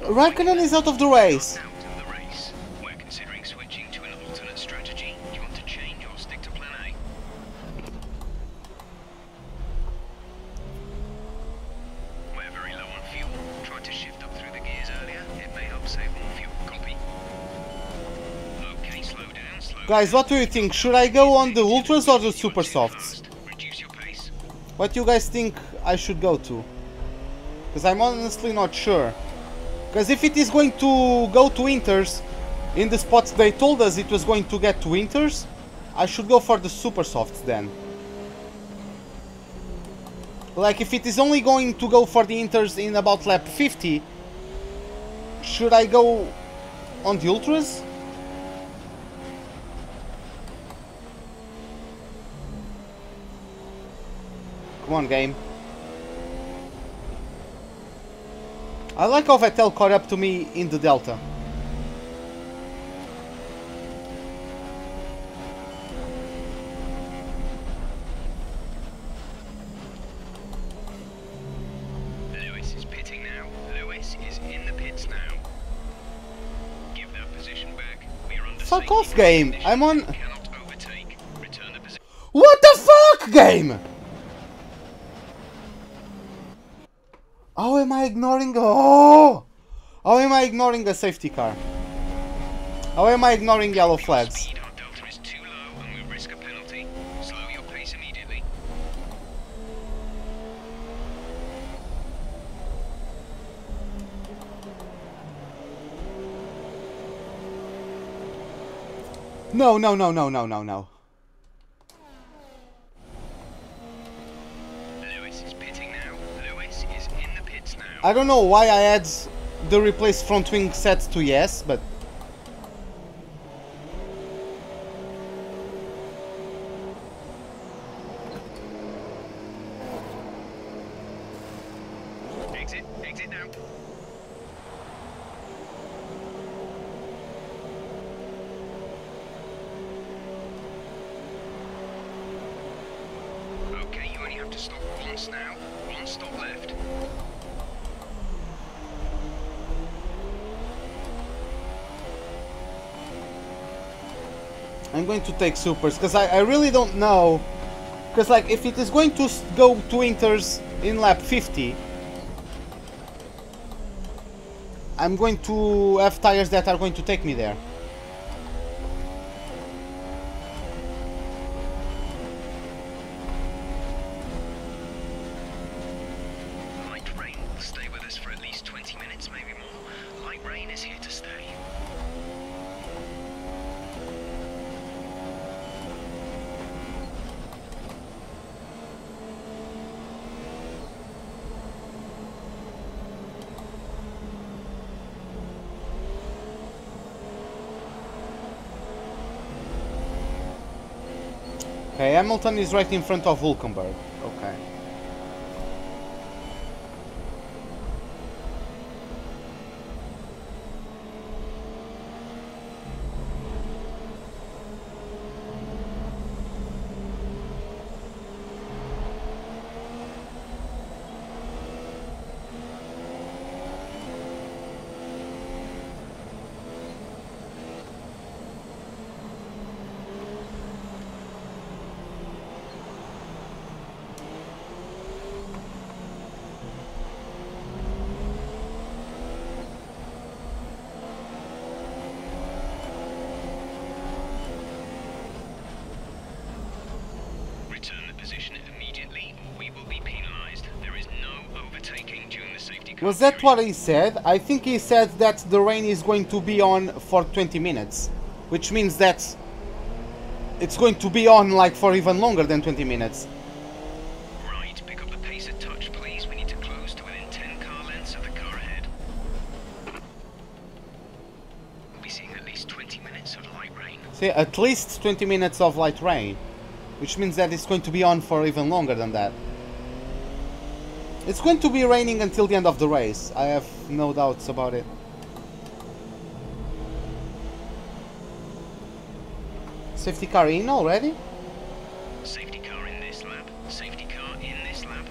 Raikkonen is out of the race. Guys, what do you think? Should I go on the Ultras or the Super Softs? What do you guys think I should go to? Because I'm honestly not sure. Because if it is going to go to Inters, in the spots they told us it was going to get to Inters, I should go for the Super Softs then. Like, if it is only going to go for the Inters in about lap 50, should I go on the Ultras? Come on, game. I like how Vettel caught up to me in the Delta. Lewis is pitting now. Lewis is in the pits now. Give that position back. Fuck off, game. I'm on... What the fuck, game? How am I ignoring... Oh! How am I ignoring a safety car? How am I ignoring yellow flags? No, no, no, no, no, no, no. Lewis is pitting now. Lewis is in the pits now. I don't know why I had the replace front wing set to yes, but... Exit now. Okay, you only have to stop once now. One stop left. I'm going to take supers, because I really don't know. Because, like, if it is going to go to Inters in lap 50, I'm going to have tires that are going to take me there. Light rain will stay with us for at least 20 minutes, maybe more. Light rain is here to stay. Okay, Hamilton is right in front of Hulkenberg. Okay. Was that what he said? I think he said that the rain is going to be on for 20 minutes. Which means that it's going to be on like for even longer than 20 minutes. Right, pick up the pace a touch, please. We need to close to within 10 car lengths of the car ahead. We'll be seeing at least 20 minutes of light rain. See, at least 20 minutes of light rain. Which means that it's going to be on for even longer than that. It's going to be raining until the end of the race. I have no doubts about it. Safety car in already? Safety car in this lap. Safety car in this lap.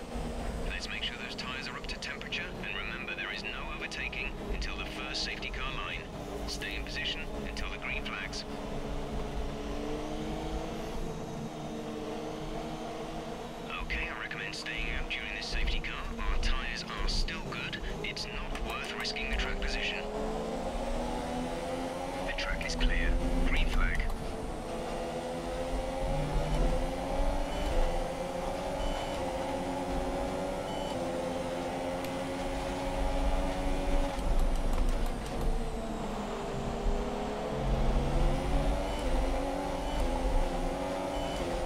Let's make sure those tyres are up to temperature. And remember, there is no overtaking until the first safety car line. Stay in position until the green flags. Okay, I recommend staying out during this safety car. Our tyres are still good. It's not worth risking the track position. The track is clear. Green flag.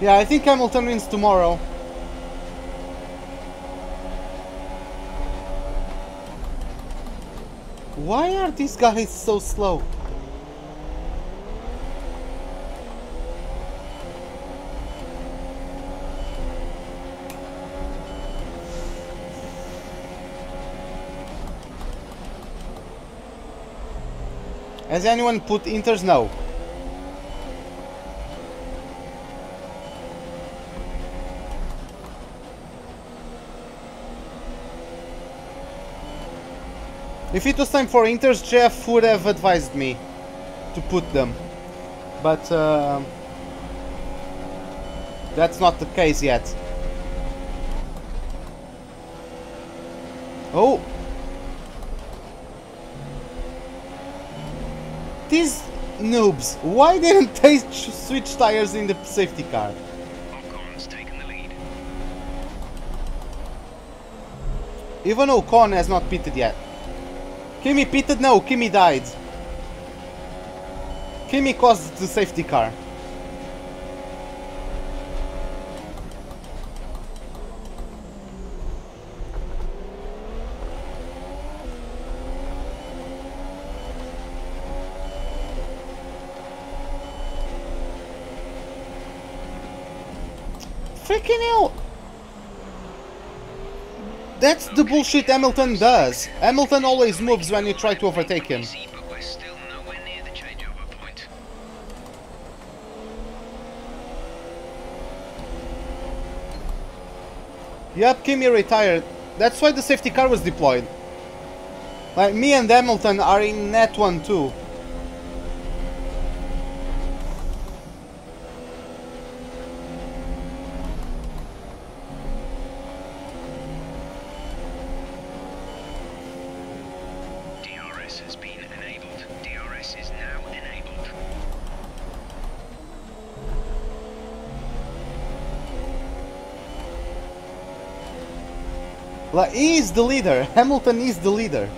Yeah, I think Hamilton wins tomorrow. Why are these guys so slow? Has anyone put Inters? No. If it was time for Inters, Jeff would have advised me to put them. but that's not the case yet. Oh! These noobs, why didn't they switch tires in the safety car? Ocon's taken the lead. Even Ocon has not pitted yet. Kimi pitted? No, Kimi died. Kimi caused the safety car. Freaking hell! That's the bullshit Hamilton does. Hamilton always moves when you try to overtake him. But we're still nowhere near the changeover point. Yup, Kimi retired. That's why the safety car was deployed. Like, me and Hamilton are in net 1 too. DRS has been enabled. DRS is now enabled. Like, he is the leader. Hamilton is the leader.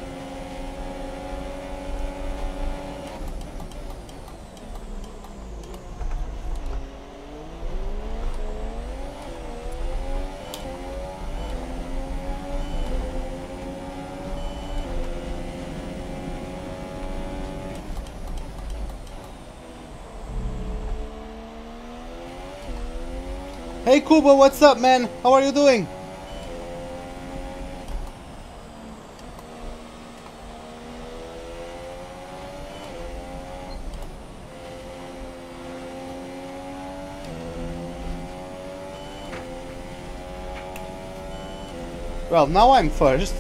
Hey Kuba, what's up, man? How are you doing? Well, now I'm first.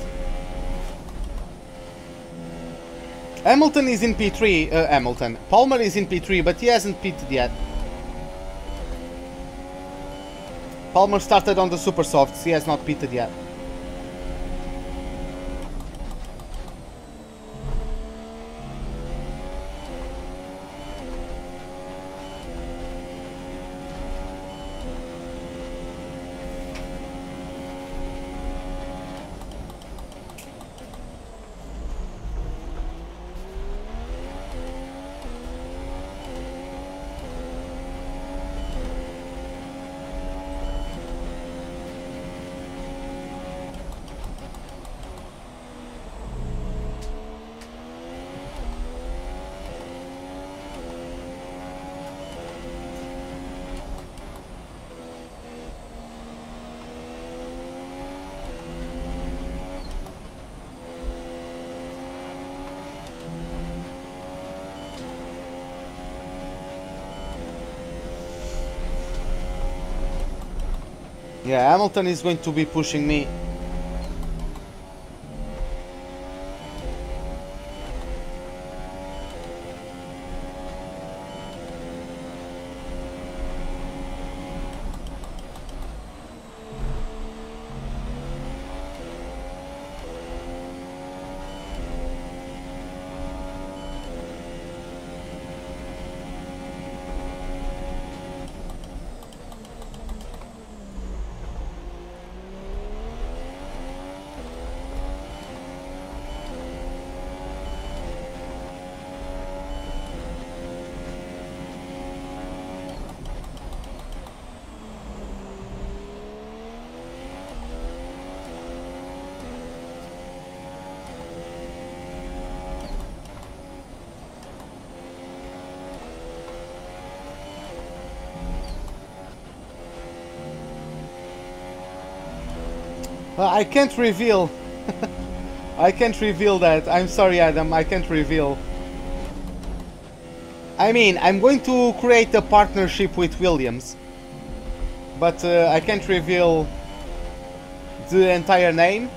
Hamilton is in P3, Hamilton. Palmer is in P3, but he hasn't pitted yet. Palmer started on the super softs, he has not pitted yet. Yeah, Hamilton is going to be pushing me. I can't reveal. I can't reveal that. I'm sorry, Adam. I can't reveal. I mean, I'm going to create a partnership with Williams, but I can't reveal the entire name.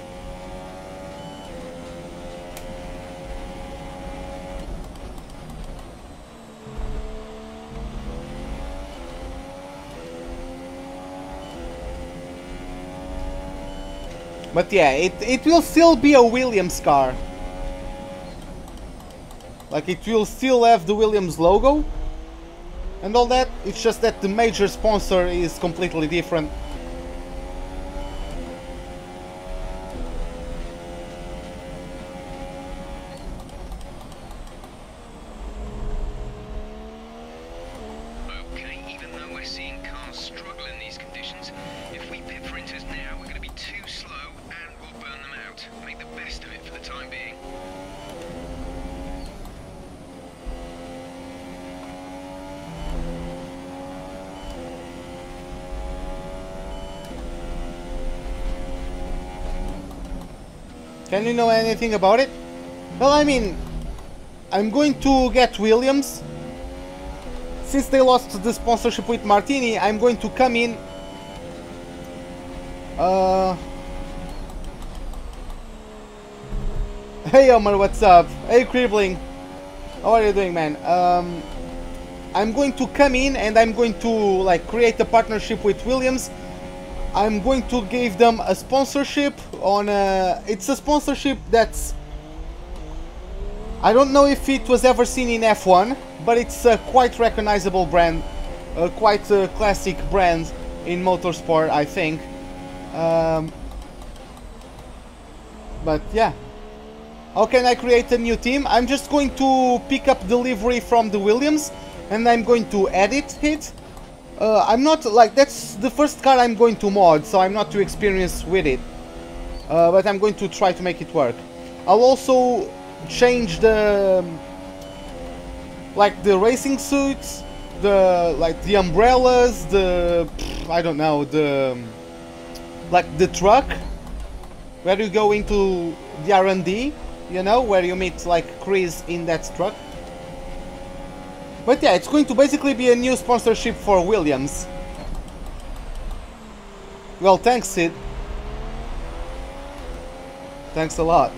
But yeah, it will still be a Williams car. Like, it will still have the Williams logo and all that. It's just that the major sponsor is completely different. Can you know anything about it? Well, I mean, I'm going to get Williams. Since they lost the sponsorship with Martini, I'm going to come in. Hey Omar, what's up? Hey Cribbling, how are you doing, man? I'm going to come in and I'm going to like create a partnership with Williams. I'm going to give them a sponsorship on it's a sponsorship that's, I don't know if it was ever seen in F1, but it's a quite recognizable brand, quite a classic brand in motorsport, I think. But yeah, how can I create a new team? I'm just going to pick up the livery from the Williams and I'm going to edit it. I'm not, like, that's the first car I'm going to mod, so I'm not too experienced with it. But I'm going to try to make it work. I'll also change the, like, the racing suits, the umbrellas, I don't know, like the truck, where you go into the R&D, you know, where you meet, like, Prix in that truck. But yeah, it's going to basically be a new sponsorship for Williams. Well, thanks, Sid. Thanks a lot.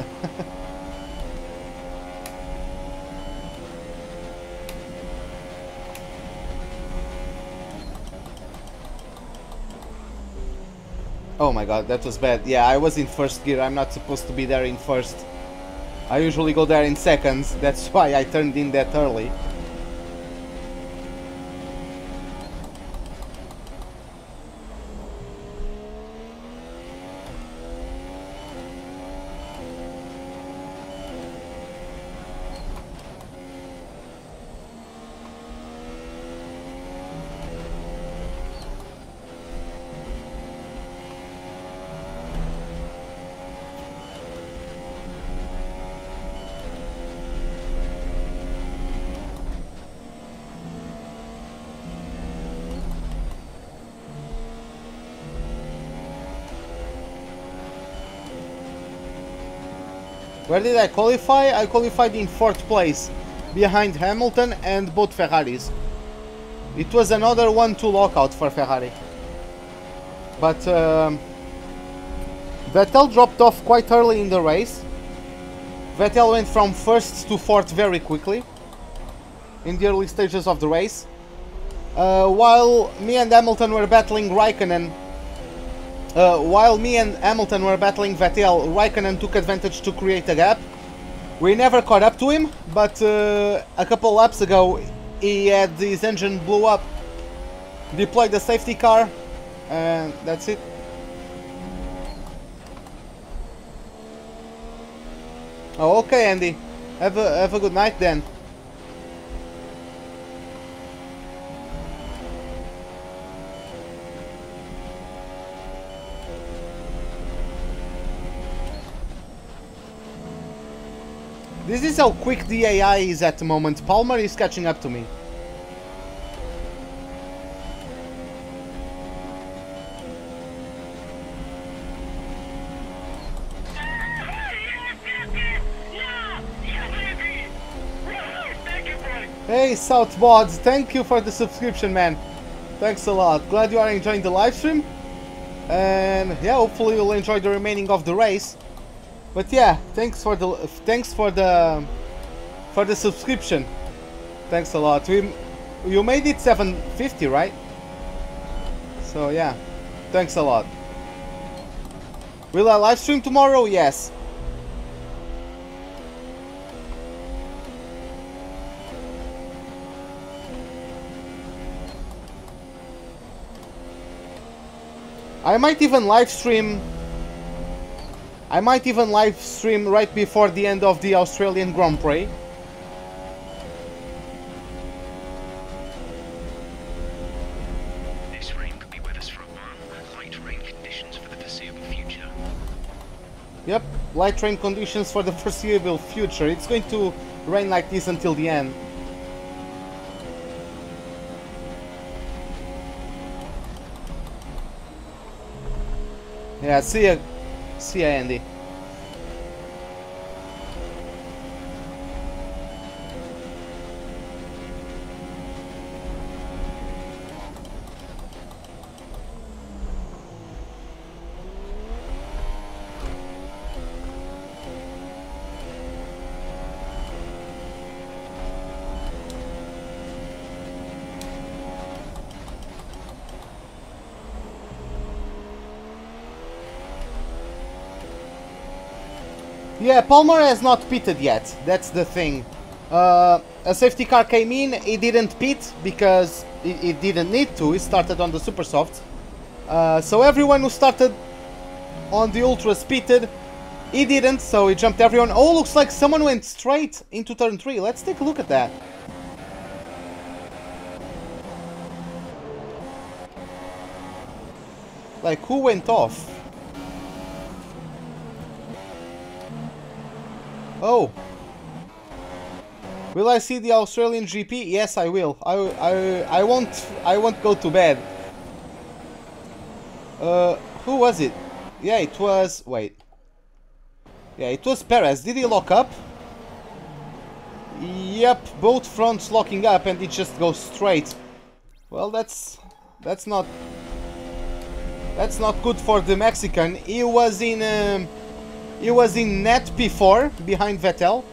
Oh my god, that was bad. Yeah, I was in first gear. I'm not supposed to be there in first. I usually go there in seconds. That's why I turned in that early. Where did I qualify? I qualified in 4th place, behind Hamilton and both Ferraris. It was another 1-2 lockout for Ferrari. But Vettel dropped off quite early in the race. Vettel went from 1st to 4th very quickly in the early stages of the race. While me and Hamilton were battling Raikkonen, Vettel, Raikkonen took advantage to create a gap. We never caught up to him, but a couple laps ago he had his engine blew up, deployed the safety car, and that's it. Oh, okay, Andy. Have a good night then. This is how quick the AI is at the moment. Palmer is catching up to me. Hey Southbod, thank you for the subscription, man. Thanks a lot. Glad you are enjoying the live stream. And yeah, hopefully you'll enjoy the remaining of the race. But yeah, thanks for the subscription. Thanks a lot. You made it 750, right? So yeah, thanks a lot. Will I live stream tomorrow? Yes. I might even live stream right before the end of the Australian Grand Prix. This rain could be with us for a while. Light rain conditions for the foreseeable future. Yep, light rain conditions for the foreseeable future. It's going to rain like this until the end. Yeah, see ya, Andy. Yeah, Palmer has not pitted yet, that's the thing. A safety car came in, he didn't pit because he didn't need to, he started on the super softs. So everyone who started on the ultras pitted, he didn't, so he jumped everyone. Oh, looks like someone went straight into turn 3, let's take a look at that. Like, who went off? Oh. Will I see the Australian GP? Yes, I will. I won't go to bed. Who was it? Yeah, it was... Wait. Yeah, it was Perez. Did he lock up? Yep, both fronts locking up and it just goes straight. Well, that's not good for the Mexican. He was in net P4 behind Vettel.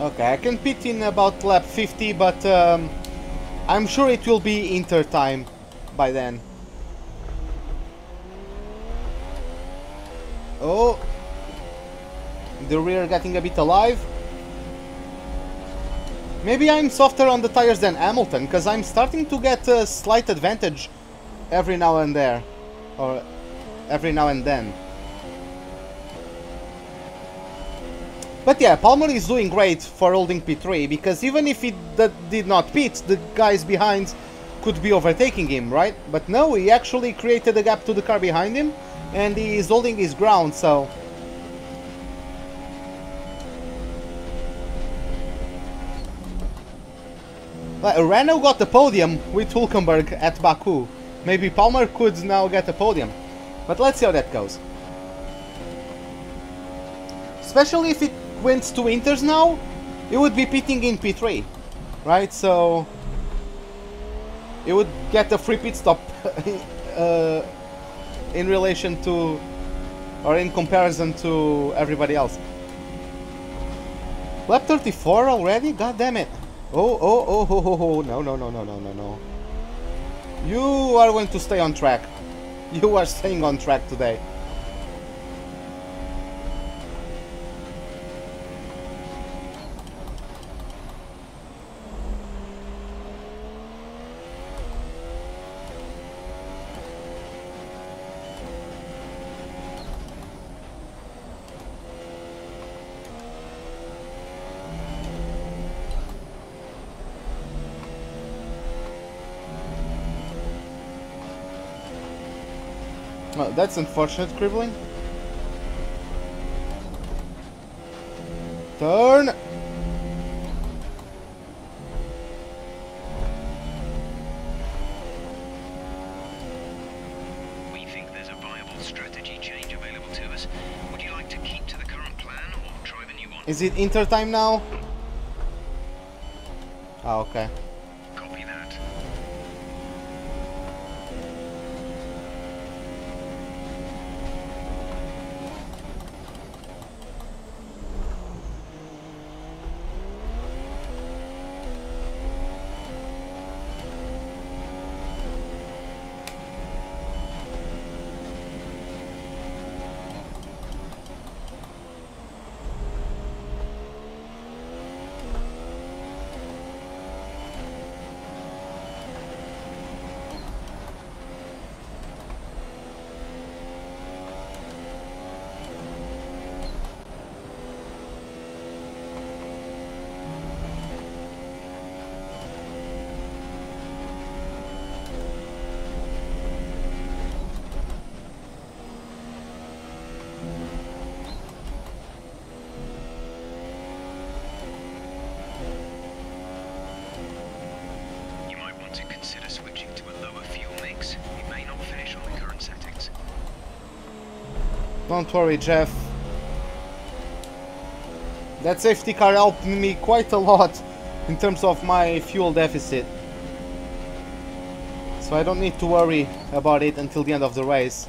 Okay, I can pit in about lap 50, but I'm sure it will be Inter time by then. Oh, the rear getting a bit alive. Maybe I'm softer on the tires than Hamilton, because I'm starting to get a slight advantage every now and there, or every now and then. But yeah, Palmer is doing great for holding P3, because even if he did not pit, the guys behind could be overtaking him, right? But no, he actually created a gap to the car behind him, and he is holding his ground, so... Renault got the podium with Hülkenberg at Baku. Maybe Palmer could now get a podium. But let's see how that goes. Especially if it went to Inters now, it would be pitting in P3, right? So it would get a free pit stop in relation to, or in comparison to everybody else. Lap 34 already? God damn it. Oh, no. You are going to stay on track. You are staying on track today. Well, that's unfortunate, Crippling. Turn! We think there's a viable strategy change available to us. Would you like to keep to the current plan or try the new one? Is it Inter time now? Ah, okay. Copy that. Don't worry, Jeff. That safety car helped me quite a lot in terms of my fuel deficit. So I don't need to worry about it until the end of the race.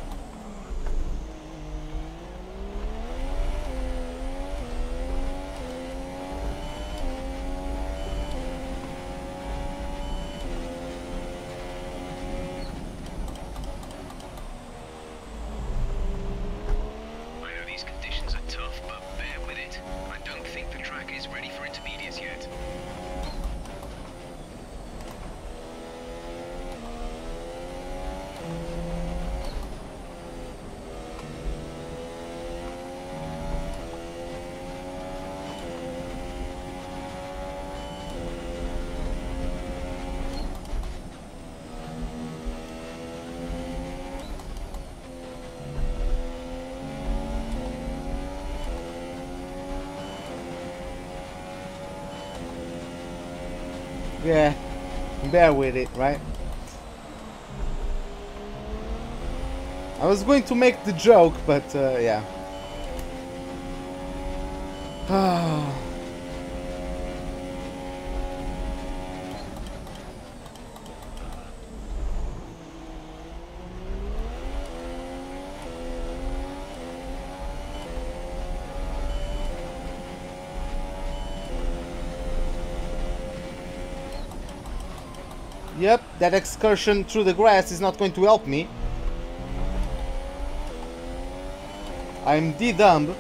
Yeah, bear with it, right? I was going to make the joke, but yeah. Yep, that excursion through the grass is not going to help me. I'm dumb.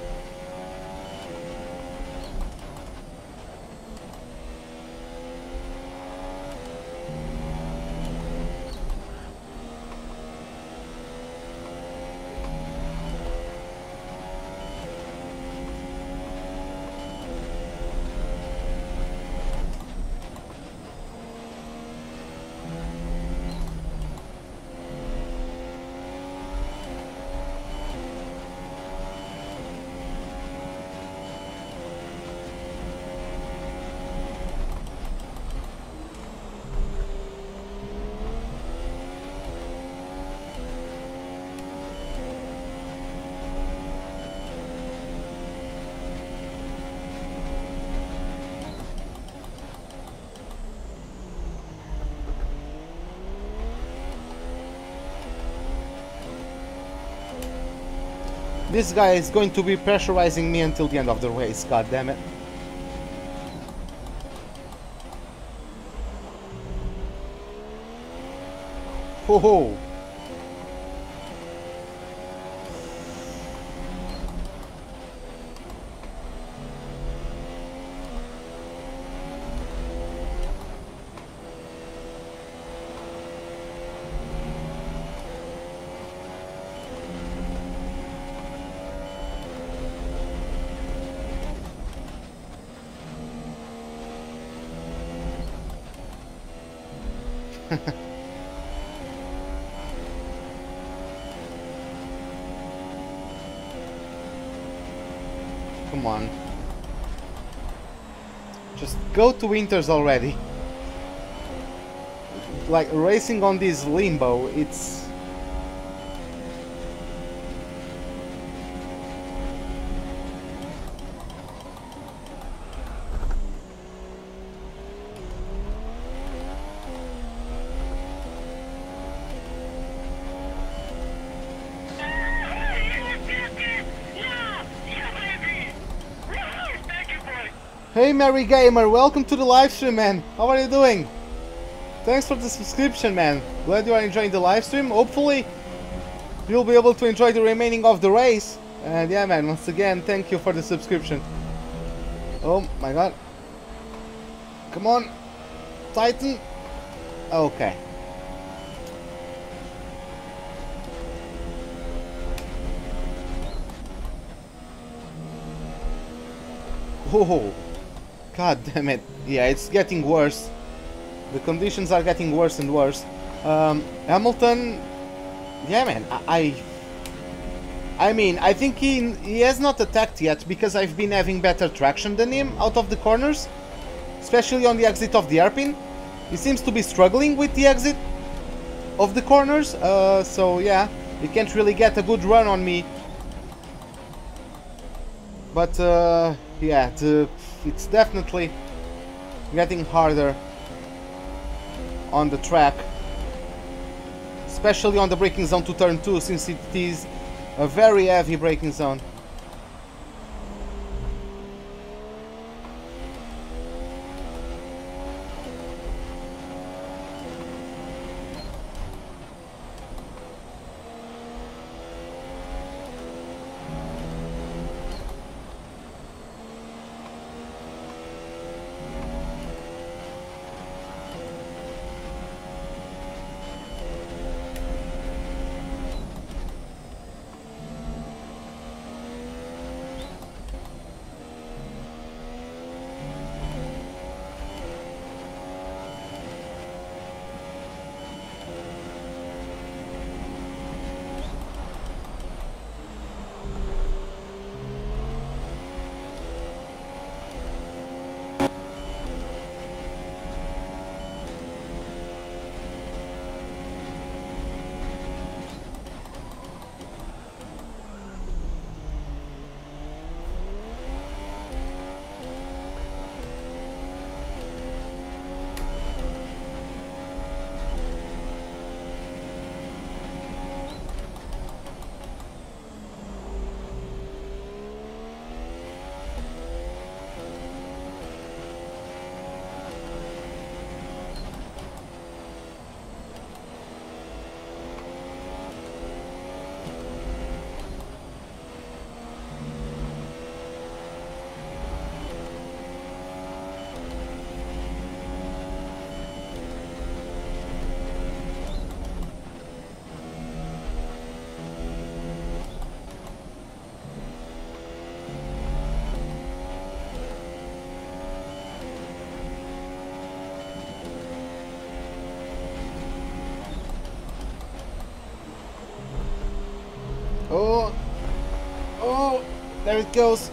This guy is going to be pressurizing me until the end of the race, god damn it. Ho ho! Come on. Just go to winters already. Like, racing on this limbo, it's... Hey Merry Gamer, welcome to the live stream, man. How are you doing? Thanks for the subscription, man. Glad you are enjoying the live stream. Hopefully you'll be able to enjoy the remaining of the race. And yeah, man, once again, thank you for the subscription. Oh my god. Come on. Titan. Okay. Oh. God damn it. Yeah, it's getting worse. The conditions are getting worse and worse. Hamilton... Yeah, man, I mean, I think he has not attacked yet because I've been having better traction than him out of the corners. Especially on the exit of the hairpin. He seems to be struggling with the exit of the corners. So, yeah, he can't really get a good run on me But yeah, it's definitely getting harder on the track, especially on the braking zone to turn 2, since it is a very heavy braking zone. Oh, oh, there it goes.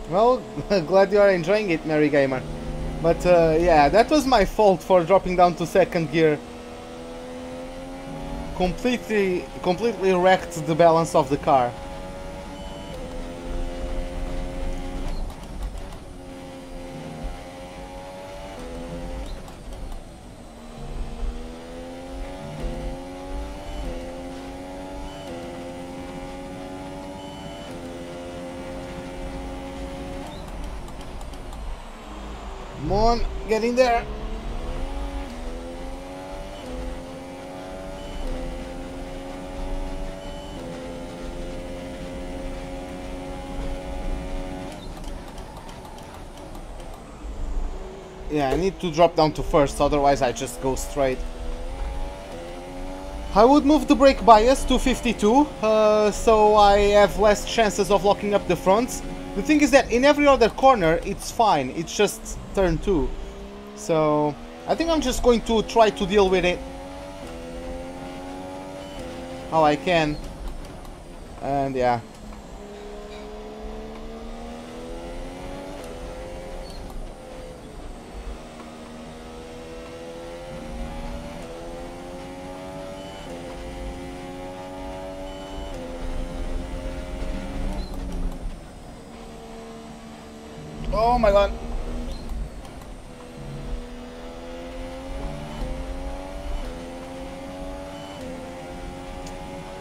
Well, glad you are enjoying it, Mary Gamer. But yeah, that was my fault for dropping down to second gear. Completely wrecked the balance of the car. Come on, get in there. Yeah, I need to drop down to first, otherwise I just go straight. I would move the brake bias to 52, so I have less chances of locking up the fronts. The thing is that in every other corner it's fine, it's just turn 2. So I think I'm just going to try to deal with it how I can. And yeah. Oh my god.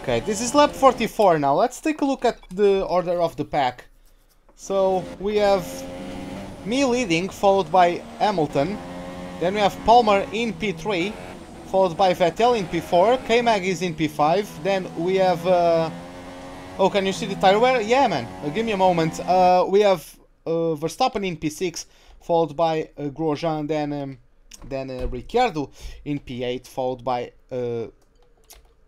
Okay, this is lap 44 now. Let's take a look at the order of the pack. So we have me leading, followed by Hamilton. Then we have Palmer in P3, followed by Vettel in P4. K-Mag is in P5. Then we have... Oh, can you see the tire wear? Yeah, man. Give me a moment. We have Verstappen in P6, followed by Grosjean, then Ricciardo in P8, followed by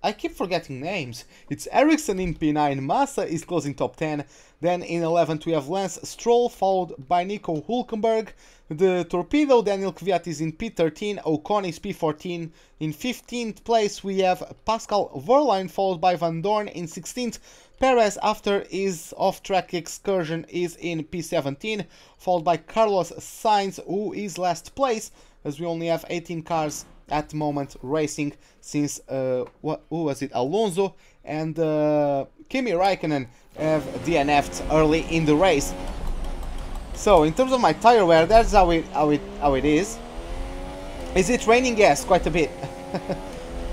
I keep forgetting names. It's Ericsson in P9, Massa is closing top 10. Then in 11th we have Lance Stroll, followed by Nico Hulkenberg. The Torpedo, Daniel Kvyat is in P13, Ocon is P14. In 15th place we have Pascal Wehrlein, followed by Van Dorn in 16th. Perez, after his off-track excursion, is in P17, followed by Carlos Sainz, who is last place, as we only have 18 cars at the moment racing, since who was it, Alonso and Kimi Raikkonen have DNF'd early in the race. So in terms of my tire wear, that's how it is. Is it raining? Yes, quite a bit.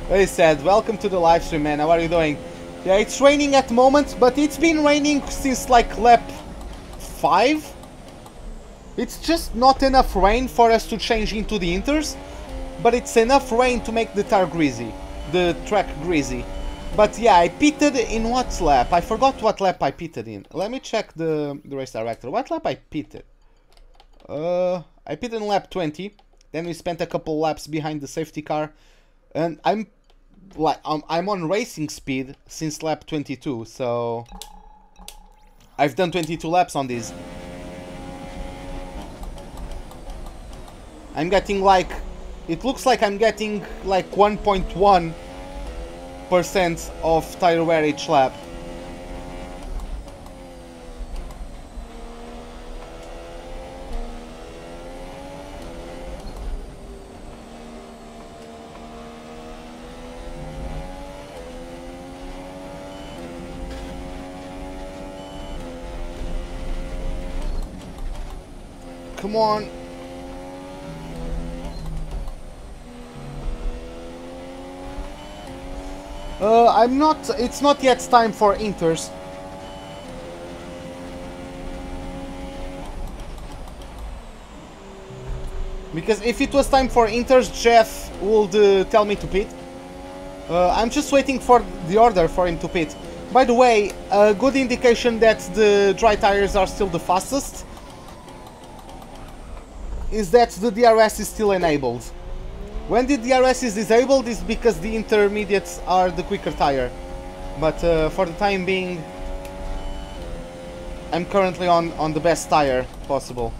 They said, welcome to the live stream, man. How are you doing? Yeah, it's raining at the moment, but it's been raining since like lap 5. It's just not enough rain for us to change into the inters, but it's enough rain to make the tire greasy, the track greasy. But yeah, I pitted in what lap? I forgot what lap I pitted in. Let me check the race director. What lap I pitted? I pitted in lap 20. Then we spent a couple laps behind the safety car, and I'm on racing speed since lap 22. So I've done 22 laps on this. I'm getting like, it looks like I'm getting like 1.1% of tire wear each lap. Come on. It's not yet time for inters. Because if it was time for inters, Jeff would tell me to pit. I'm just waiting for the order for him to pit. By the way, a good indication that the dry tires are still the fastest is that the DRS is still enabled. When the DRS is disabled is because the intermediates are the quicker tire. But for the time being, I'm currently on the best tire possible.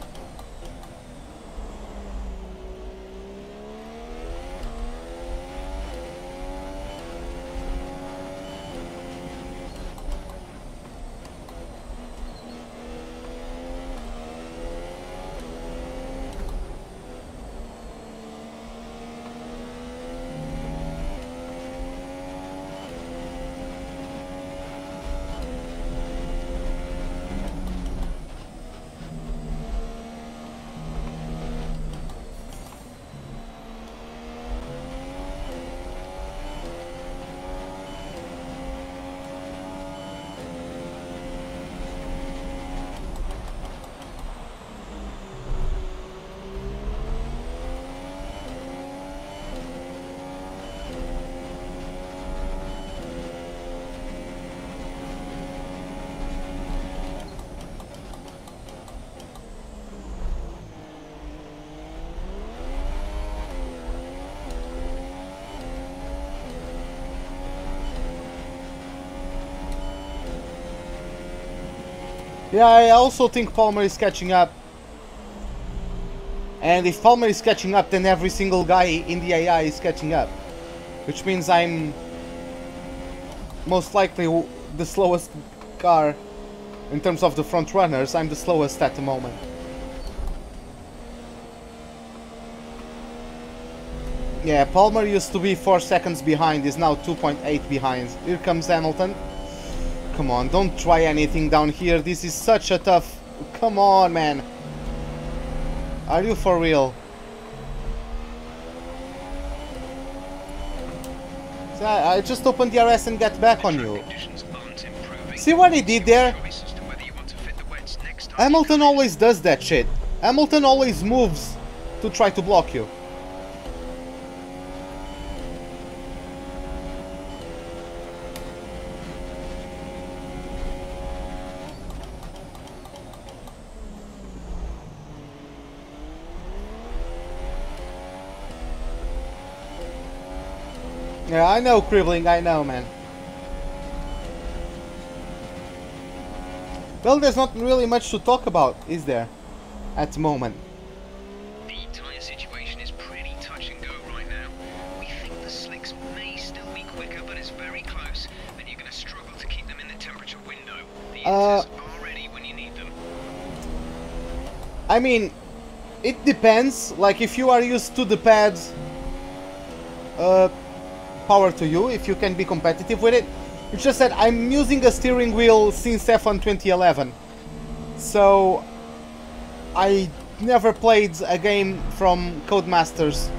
Yeah, I also think Palmer is catching up. And if Palmer is catching up, then every single guy in the AI is catching up. Which means I'm most likely the slowest car in terms of the front runners. I'm the slowest at the moment. Yeah, Palmer used to be 4 seconds behind, is now 2.8 behind. Here comes Hamilton. Come on, don't try anything down here. This is such a tough... Come on, man. Are you for real? So I just opened the RS and get back on you. See what he did there? Hamilton always does that shit. Hamilton always moves to try to block you. Yeah, I know, Cribbling, I know, man. Well, there's not really much to talk about, is there? At the moment. The tyre situation is pretty touch and go right now. We think the slicks may still be quicker, but it's very close, and you're going to struggle to keep them in the temperature window. The inters are ready when you need them. I mean, it depends. Like, if you are used to the pads, power to you, if you can be competitive with it. It's just that I'm using a steering wheel since F1 2011. So, I never played a game from Codemasters.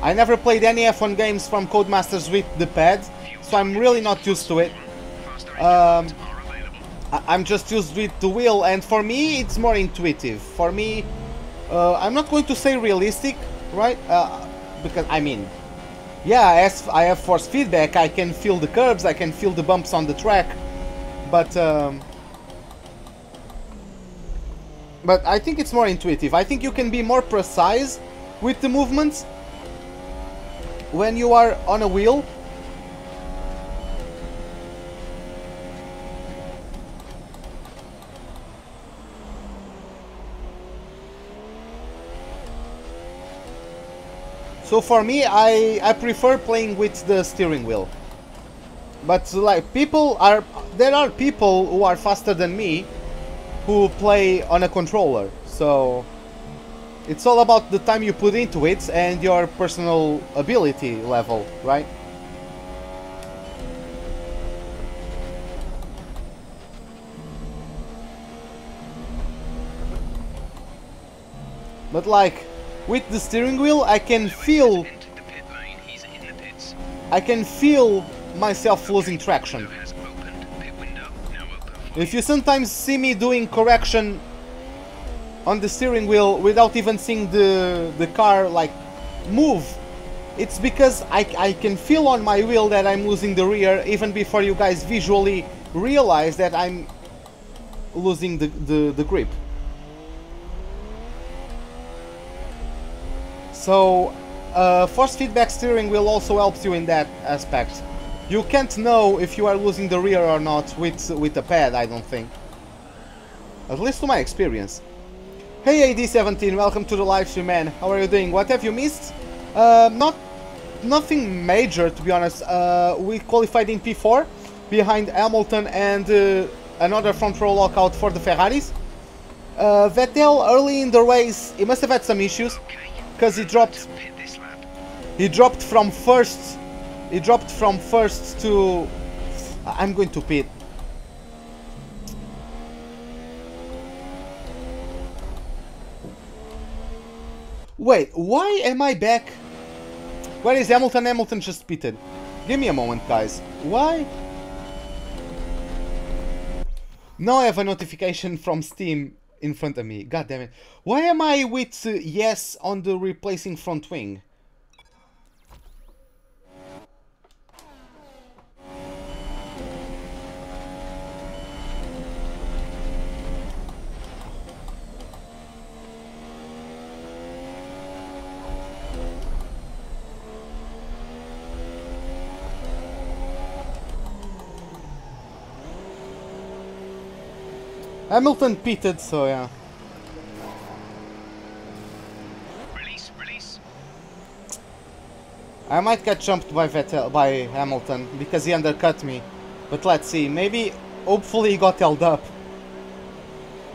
I never played any F1 games from Codemasters with the pad, so I'm really not used to it. I'm just used with the wheel, and for me it's more intuitive. For me, I'm not going to say realistic, right? Because, I mean, yeah, as I have force feedback, I can feel the curbs, I can feel the bumps on the track, but I think it's more intuitive. I think you can be more precise with the movements when you are on a wheel. So for me, I prefer playing with the steering wheel. But like there are people who are faster than me who play on a controller. So it's all about the time you put into it and your personal ability level, right? But like, with the steering wheel, I can feel myself losing traction. If you sometimes see me doing correction on the steering wheel without even seeing the car like move, it's because I can feel on my wheel that I'm losing the rear even before you guys visually realize that I'm losing the grip. So, force feedback steering wheel also helps you in that aspect. You can't know if you are losing the rear or not with a pad, I don't think. At least to my experience. Hey AD17, welcome to the live stream, man. How are you doing? What have you missed? Nothing major, to be honest. We qualified in P4 behind Hamilton and another front row lockout for the Ferraris. Vettel early in the race, he must have had some issues. Because he dropped from first to... I'm going to pit. Wait, why am I back? Where is Hamilton? Hamilton just pitted. Give me a moment, guys. Why? Now I have a notification from Steam in front of me. God damn it. Why am I with yes on the replacing front wing? Hamilton pitted, so yeah. Release. I might get jumped by Hamilton because he undercut me. But let's see, maybe, hopefully he got held up.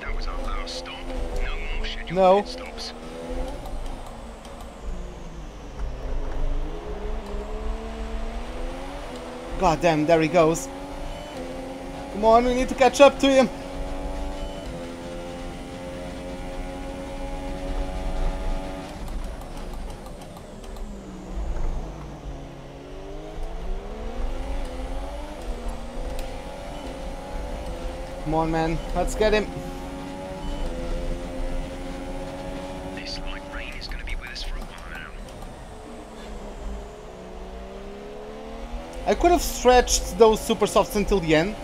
That was our last stop. No more scheduled No. pit stops. God damn, there he goes. Come on, we need to catch up to him. Come on, man. Let's get him. This light rain is going to be with us for a while now. I could have stretched those super softs until the end.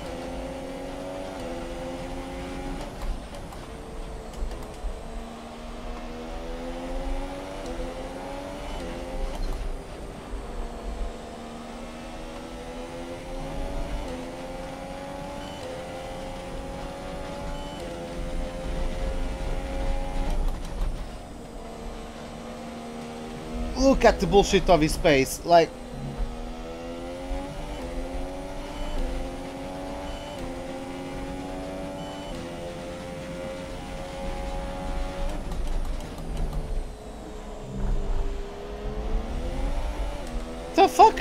Look at the bullshit of his pace. Like, the fuck?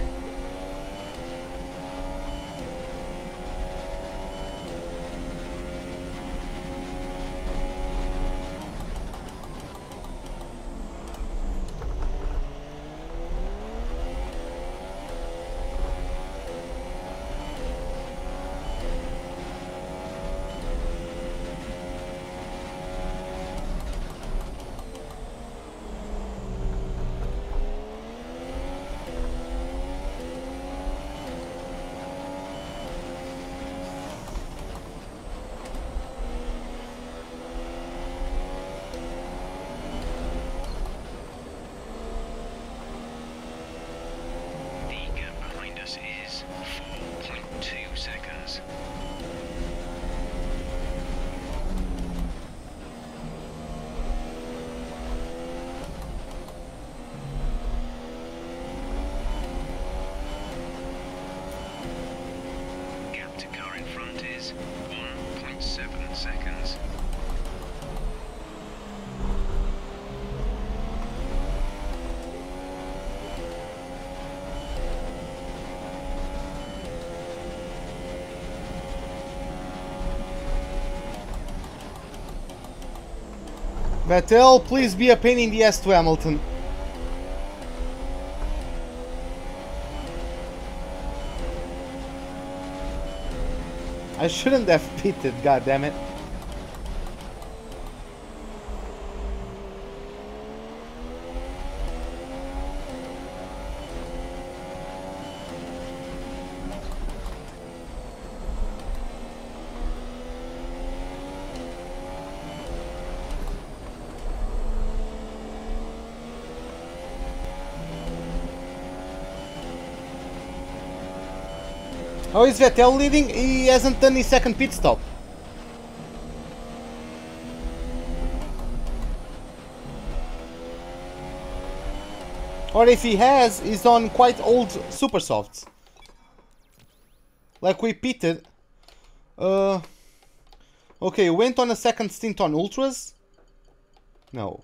Vettel, please be a pain in the ass to Hamilton. I shouldn't have pitted, goddammit. How is Vettel leading? He hasn't done his second pit stop. Or if he has, he's on quite old super softs. Like we pitted. Okay, went on a second stint on ultras? No.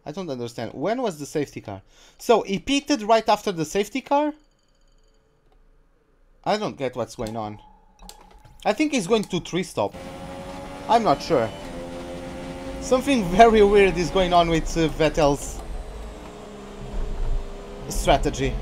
I don't understand. When was the safety car? So he pitted right after the safety car? I don't get what's going on. I think he's going to 3-stop. I'm not sure. Something very weird is going on with Vettel's strategy.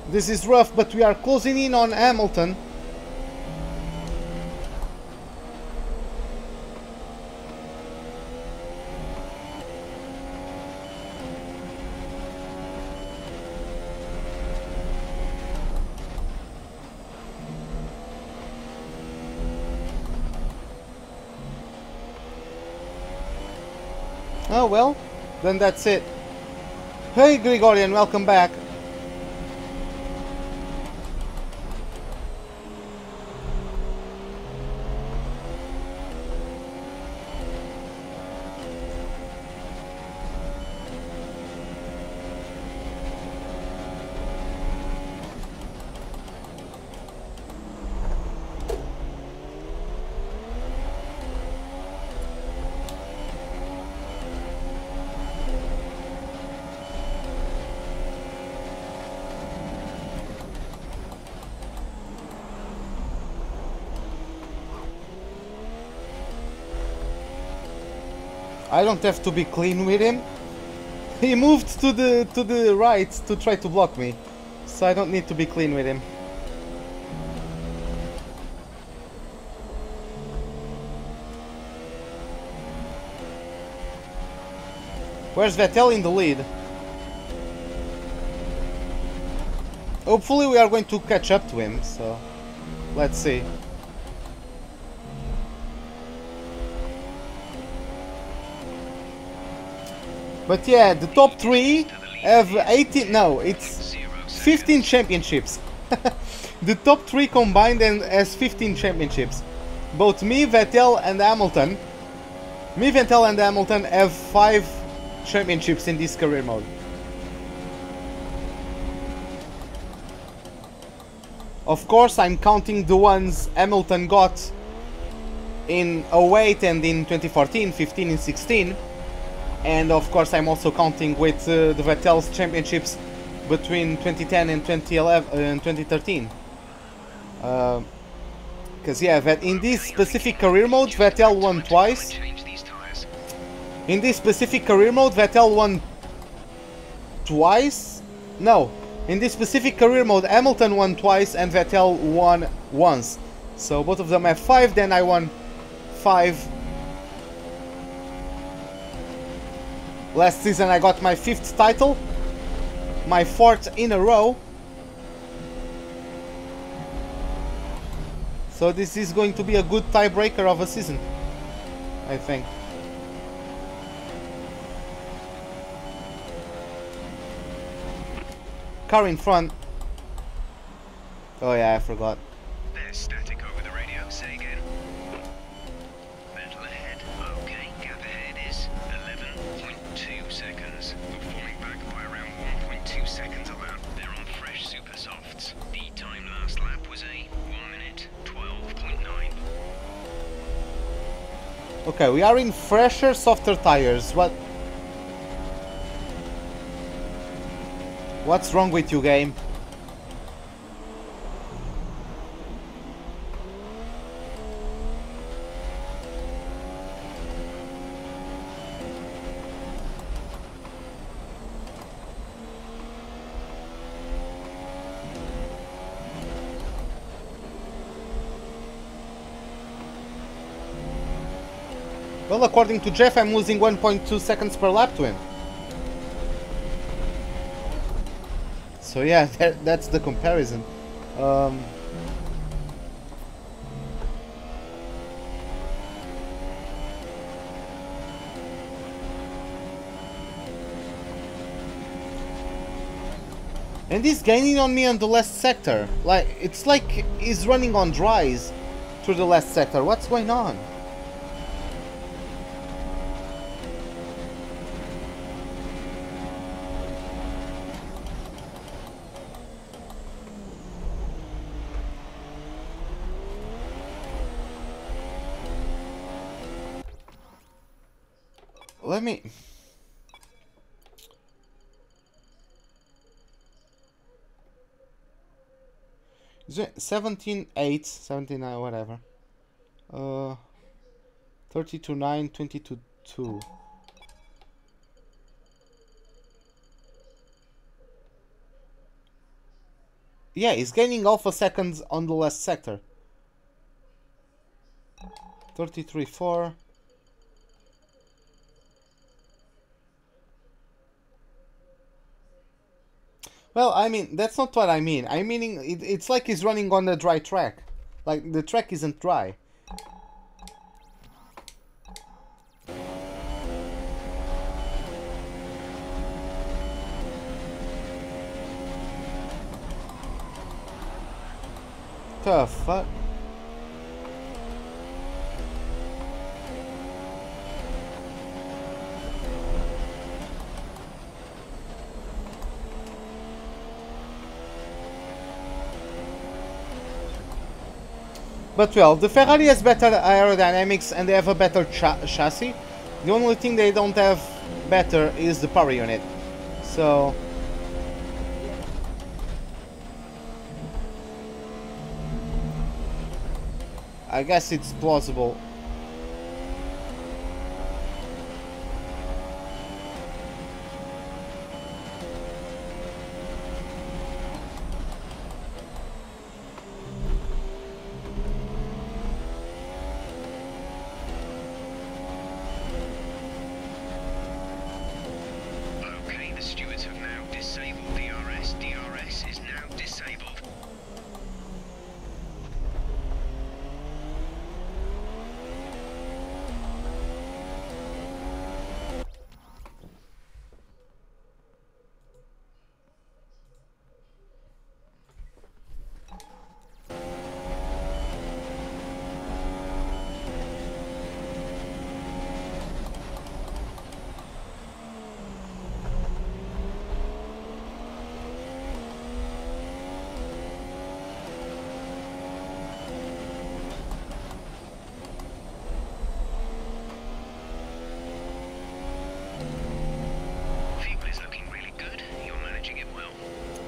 This is rough, but we are closing in on Hamilton. Oh well, then that's it. Hey Gregorian, welcome back. I don't have to be clean with him. He moved to the right to try to block me, so I don't need to be clean with him. Where's Vettel in the lead? Hopefully we are going to catch up to him, so let's see. But yeah, the top 3 have 18, no, it's 15 championships. The top 3 combined and has 15 championships. Both me, Vettel and Hamilton. Me, Vettel and Hamilton have 5 championships in this career mode. Of course, I'm counting the ones Hamilton got in 08 and in 2014, 15 and 16. And of course, I'm also counting with the Vettel's championships between 2010 and 2011 and 2013. Because yeah, in this specific career mode, Vettel won twice. In this specific career mode, Vettel won twice. No, in this specific career mode, Hamilton won twice and Vettel won once. So both of them have 5. Then I won 5. Last season I got my 5th title, my 4th in a row. So this is going to be a good tiebreaker of a season, I think. Car in front. Oh yeah, I forgot. There's static over the radio. Say again. Vettel ahead. Okay, gap ahead is 11.2 seconds. We're falling back by around 1.2 seconds a lap. They're on fresh super softs. The time last lap was a 1 minute 12.9. Okay, we are in fresher, softer tires. What's wrong with you, game? Well, according to Jeff, I'm losing 1.2 seconds per lap to him. So yeah, that's the comparison. And he's gaining on me on the last sector. Like, it's like he's running on dries through the last sector. What's going on? Let me... Is it 17.8, 17.9, whatever. 32.9, 22.2. Yeah, he's gaining alpha seconds on the last sector. 33.4. Well, I mean, that's not what I mean. I'm meaning it's like he's running on a dry track. Like, the track isn't dry. The fuck? But well, the Ferrari has better aerodynamics and they have a better chassis. The only thing they don't have better is the power unit. So... I guess it's plausible.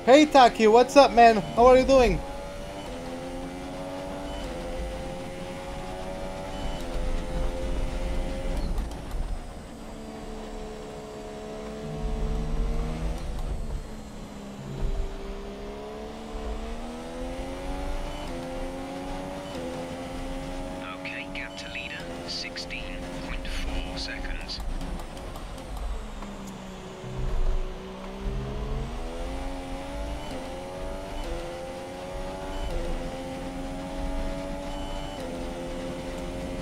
Hey Taki, what's up, man? How are you doing? Okay, gap to leader, 16.4 seconds.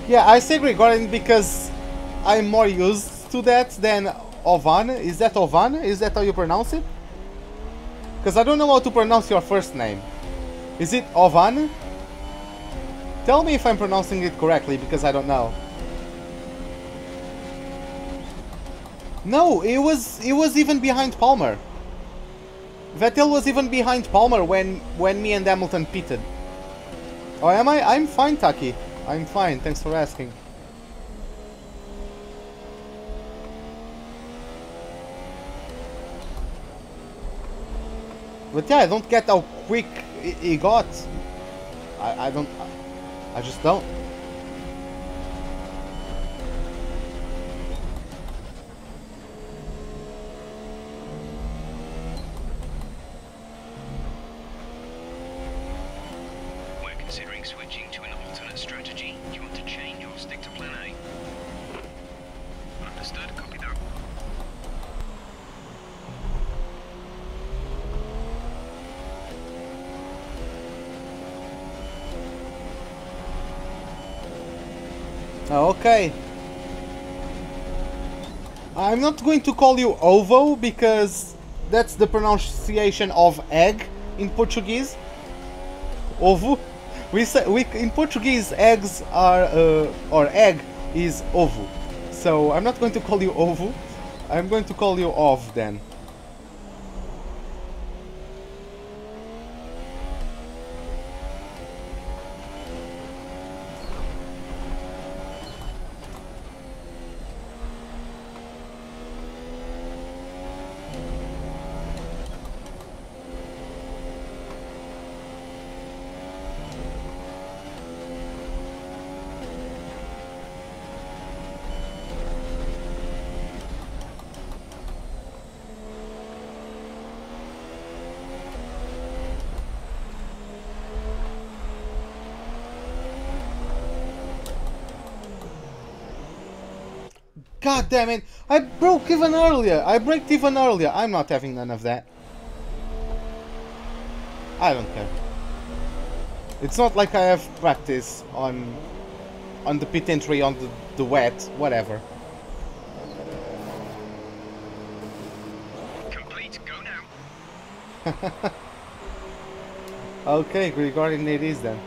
Yeah, I say Gregorian because I'm more used to that than Ovan. Is that Ovan? Is that how you pronounce it? Because I don't know how to pronounce your first name. Is it Ovan? Tell me if I'm pronouncing it correctly, because I don't know. No, it was even behind Palmer. Vettel was even behind Palmer when me and Hamilton pitted. Oh, am I? I'm fine, Taki. I'm fine, thanks for asking. But yeah, I don't get how quick he got. I don't... I just don't. We're considering switching to an alternate strategy. Do you want to change or stick to plan A? Understood, copy that. Okay. I'm not going to call you ovo because that's the pronunciation of egg in Portuguese. Ovo. We in Portuguese eggs are or egg is ovo. So I'm not going to call you ovo. I'm going to call you ov then. God damn it! I broke even earlier! I braked even earlier! I'm not having none of that. I don't care. It's not like I have practice on the pit entry on the wet, whatever. Complete, go now. Okay, Gregorian it is then.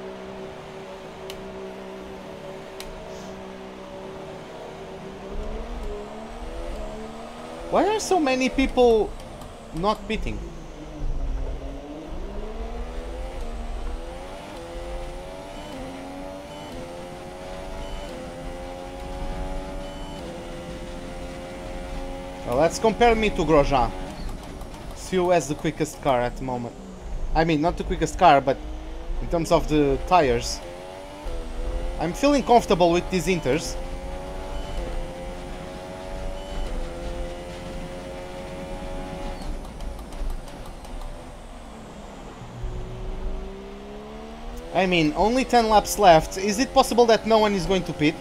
Why are so many people not pitting? Well, let's compare me to Grosjean. See who has the quickest car at the moment. I mean, not the quickest car, but in terms of the tires. I'm feeling comfortable with these Inters. I mean, only 10 laps left. Is it possible that no one is going to pit?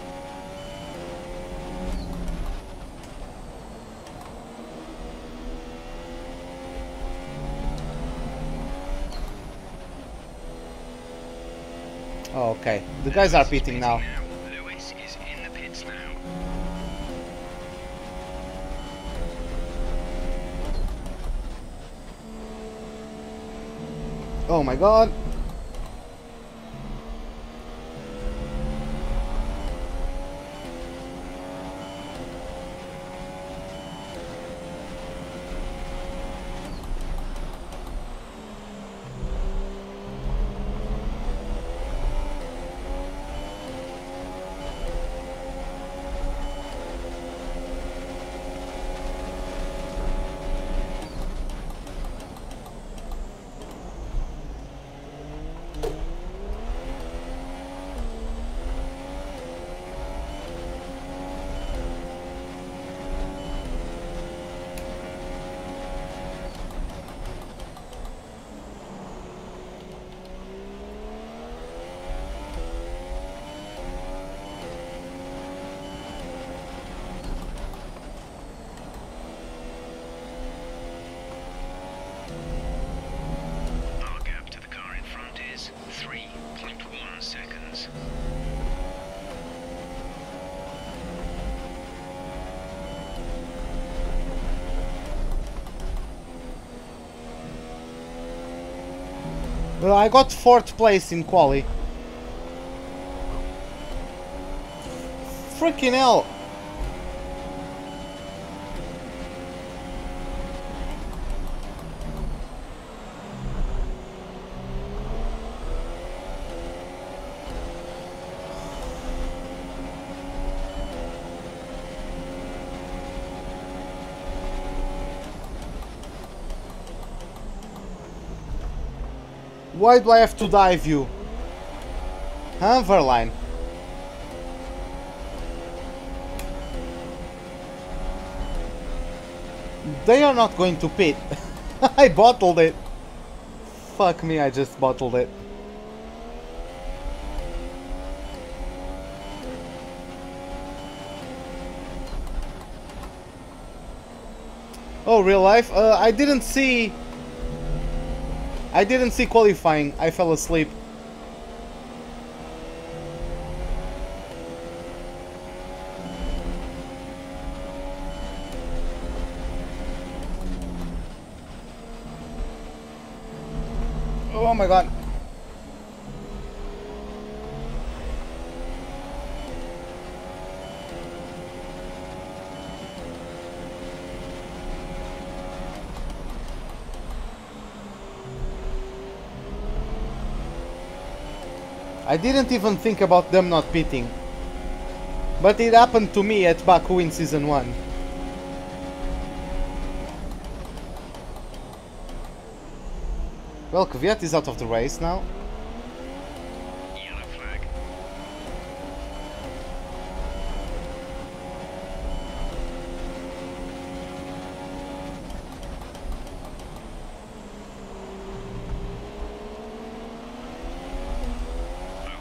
Oh, okay. The guys are pitting now. Lewis is in the pits now. Oh my god. Well, I got 4th place in quali. Freaking hell! Why do I have to dive you? Huh, Verline? They are not going to pit. I bottled it. Fuck me, I just bottled it. Oh, real life? I didn't see qualifying. I fell asleep. Oh my god. I didn't even think about them not pitting. But it happened to me at Baku in Season 1. Well, Kvyat is out of the race now. Yellow flag.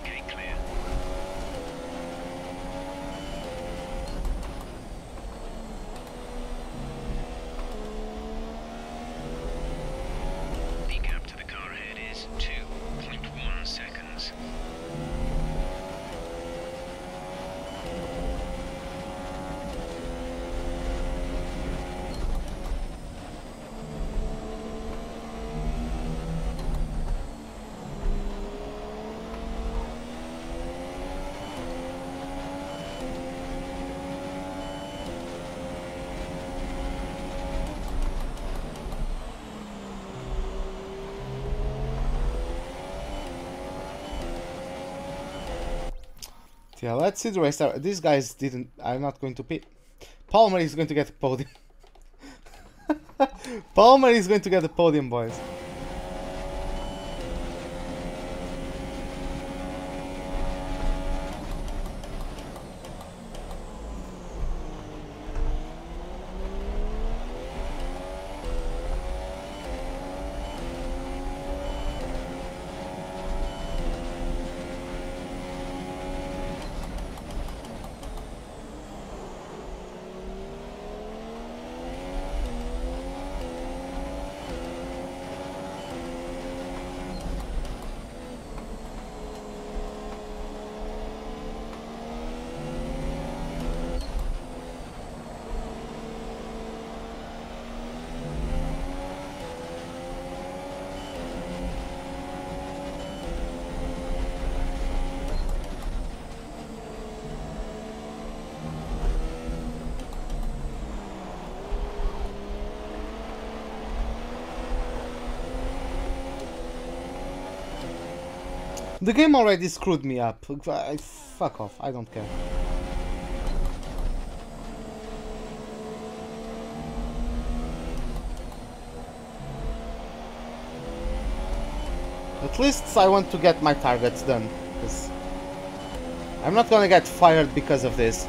Okay, clear. The gap to the car ahead is 2.1 seconds. Yeah, let's see the race. These guys didn't. I'm not going to pit. Palmer is going to get the podium. Palmer is going to get the podium, boys. The game already screwed me up. Fuck off, I don't care. At least I want to get my targets done, because I'm not gonna get fired because of this.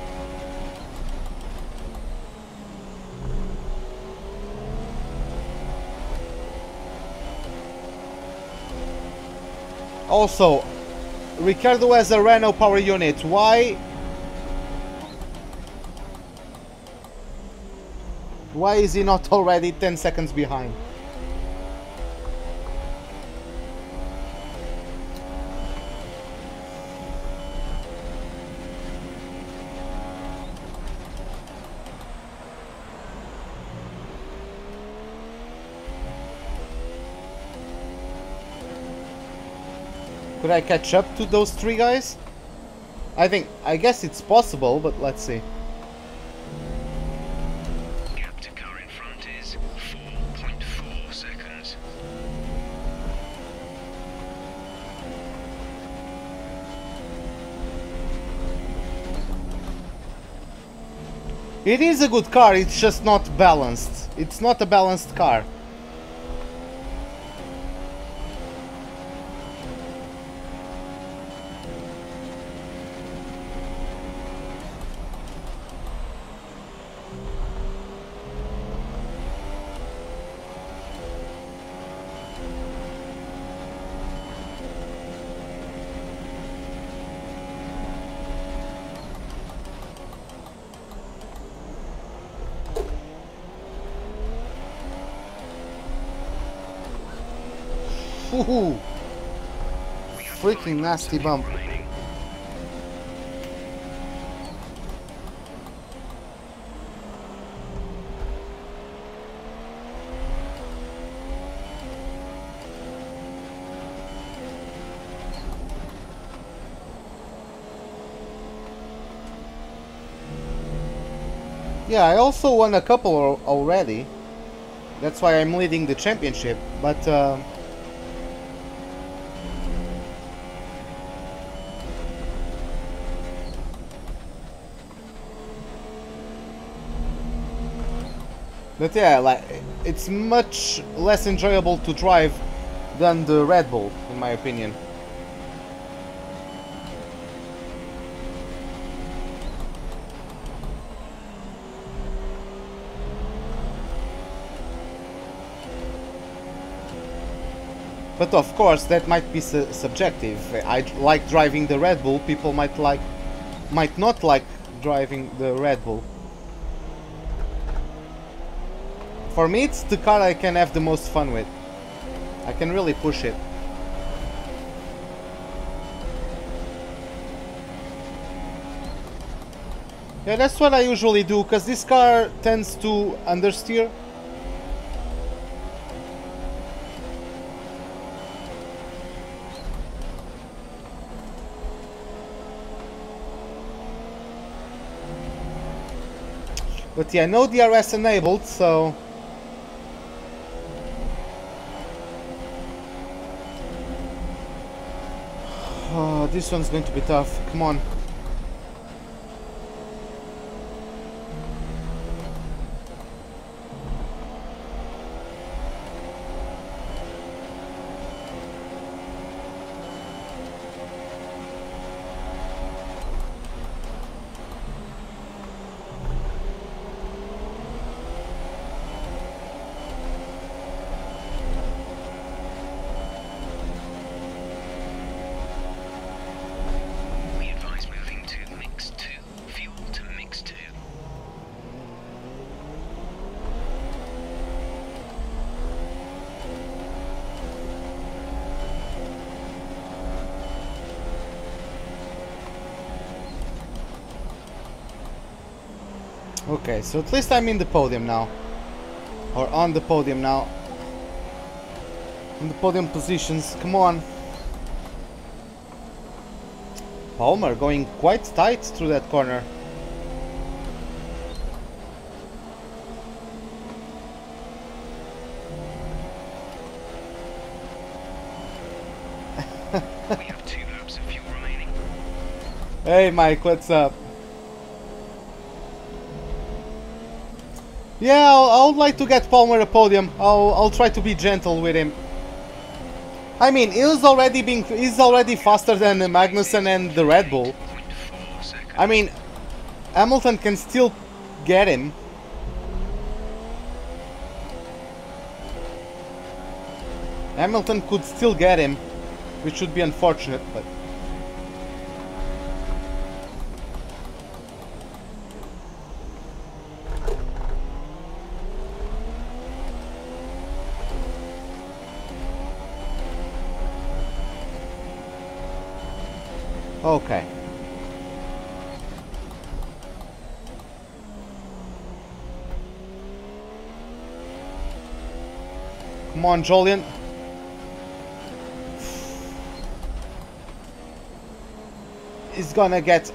Also, Ricardo has a Renault power unit. Why is he not already 10 seconds behind? Could I catch up to those three guys? I guess it's possible, but let's see. Gap to car in front is 4.4 seconds. It is a good car, it's just not balanced. It's not a balanced car. Woohoo! Freaking nasty bump. Yeah, I also won a couple already. That's why I'm leading the championship, but yeah, like, it's much less enjoyable to drive than the Red Bull, in my opinion. But of course, that might be subjective. I like driving the Red Bull. People might not like driving the Red Bull. For me, it's the car I can have the most fun with. I can really push it. Yeah, that's what I usually do, because this car tends to understeer. But yeah, no DRS enabled, so... Oh, this one's going to be tough. Come on. Okay, so at least I'm in the podium now. Or on the podium now. In the podium positions, come on. Palmer going quite tight through that corner. We have 2 laps of fuel remaining. Hey Mike, what's up? Yeah, I would like to get Palmer a podium. I'll try to be gentle with him. I mean, he's already faster than Magnussen and the Red Bull. I mean, Hamilton can still get him. Hamilton could still get him, which would be unfortunate, but... Okay. Come on, Jolyon. is gonna get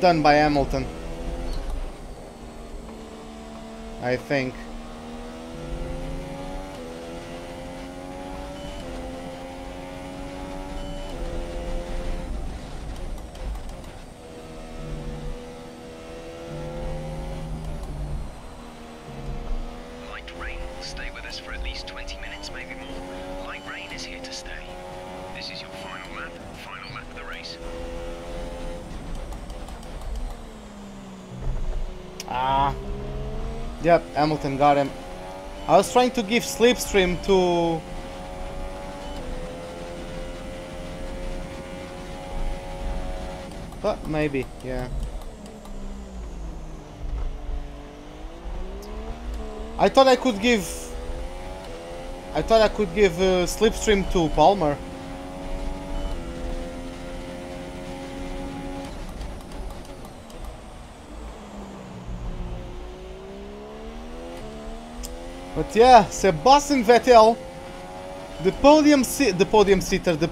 done by Hamilton, I think. Light rain will stay with us for at least 20 minutes, maybe more. Light rain is here to stay. This is your final lap of the race. Ah. Yep, Hamilton got him. I was trying to give slipstream to... But maybe, yeah. I thought I could give slipstream to Palmer. But yeah, Sebastian Vettel, the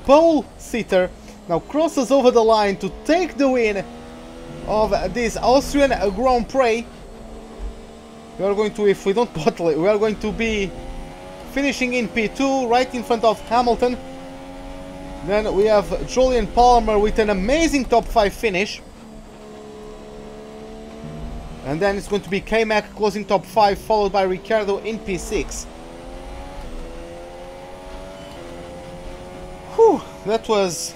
pole sitter, now crosses over the line to take the win of this Austrian Grand Prix. We are going to, if we don't bottle it, we are going to be finishing in P2 right in front of Hamilton. Then we have Julian Palmer with an amazing top 5 finish. And then it's going to be K-Mac closing top 5, followed by Ricciardo in P6. Whew, that was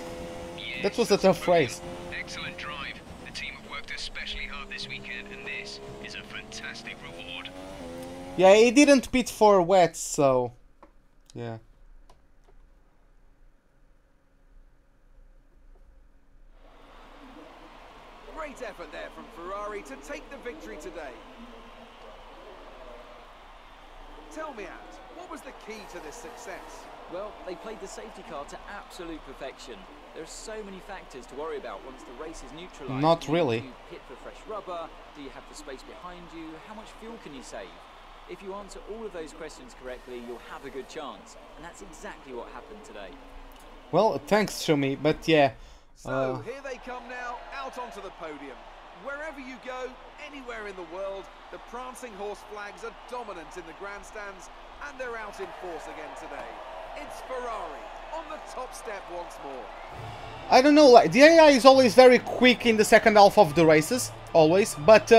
a tough race. Excellent drive. The team have worked especially hard this weekend, and this is a fantastic reward. Yeah, he didn't pit for wets, so yeah. Great effort there from Ferrari to take the victory today. Tell me, Ant, what was the key to this success? Well, they played the safety car to absolute perfection. There are so many factors to worry about once the race is neutralized. Not really. Do you pit for fresh rubber? Do you have the space behind you? How much fuel can you save? If you answer all of those questions correctly, you'll have a good chance. And that's exactly what happened today. Well, thanks, Shumi, but yeah. So, here they come now, out onto the podium. Wherever you go, anywhere in the world, the prancing horse flags are dominant in the grandstands, and they're out in force again today. It's Ferrari, on the top step once more. I don't know, like, the AI is always very quick in the second half of the races, always, but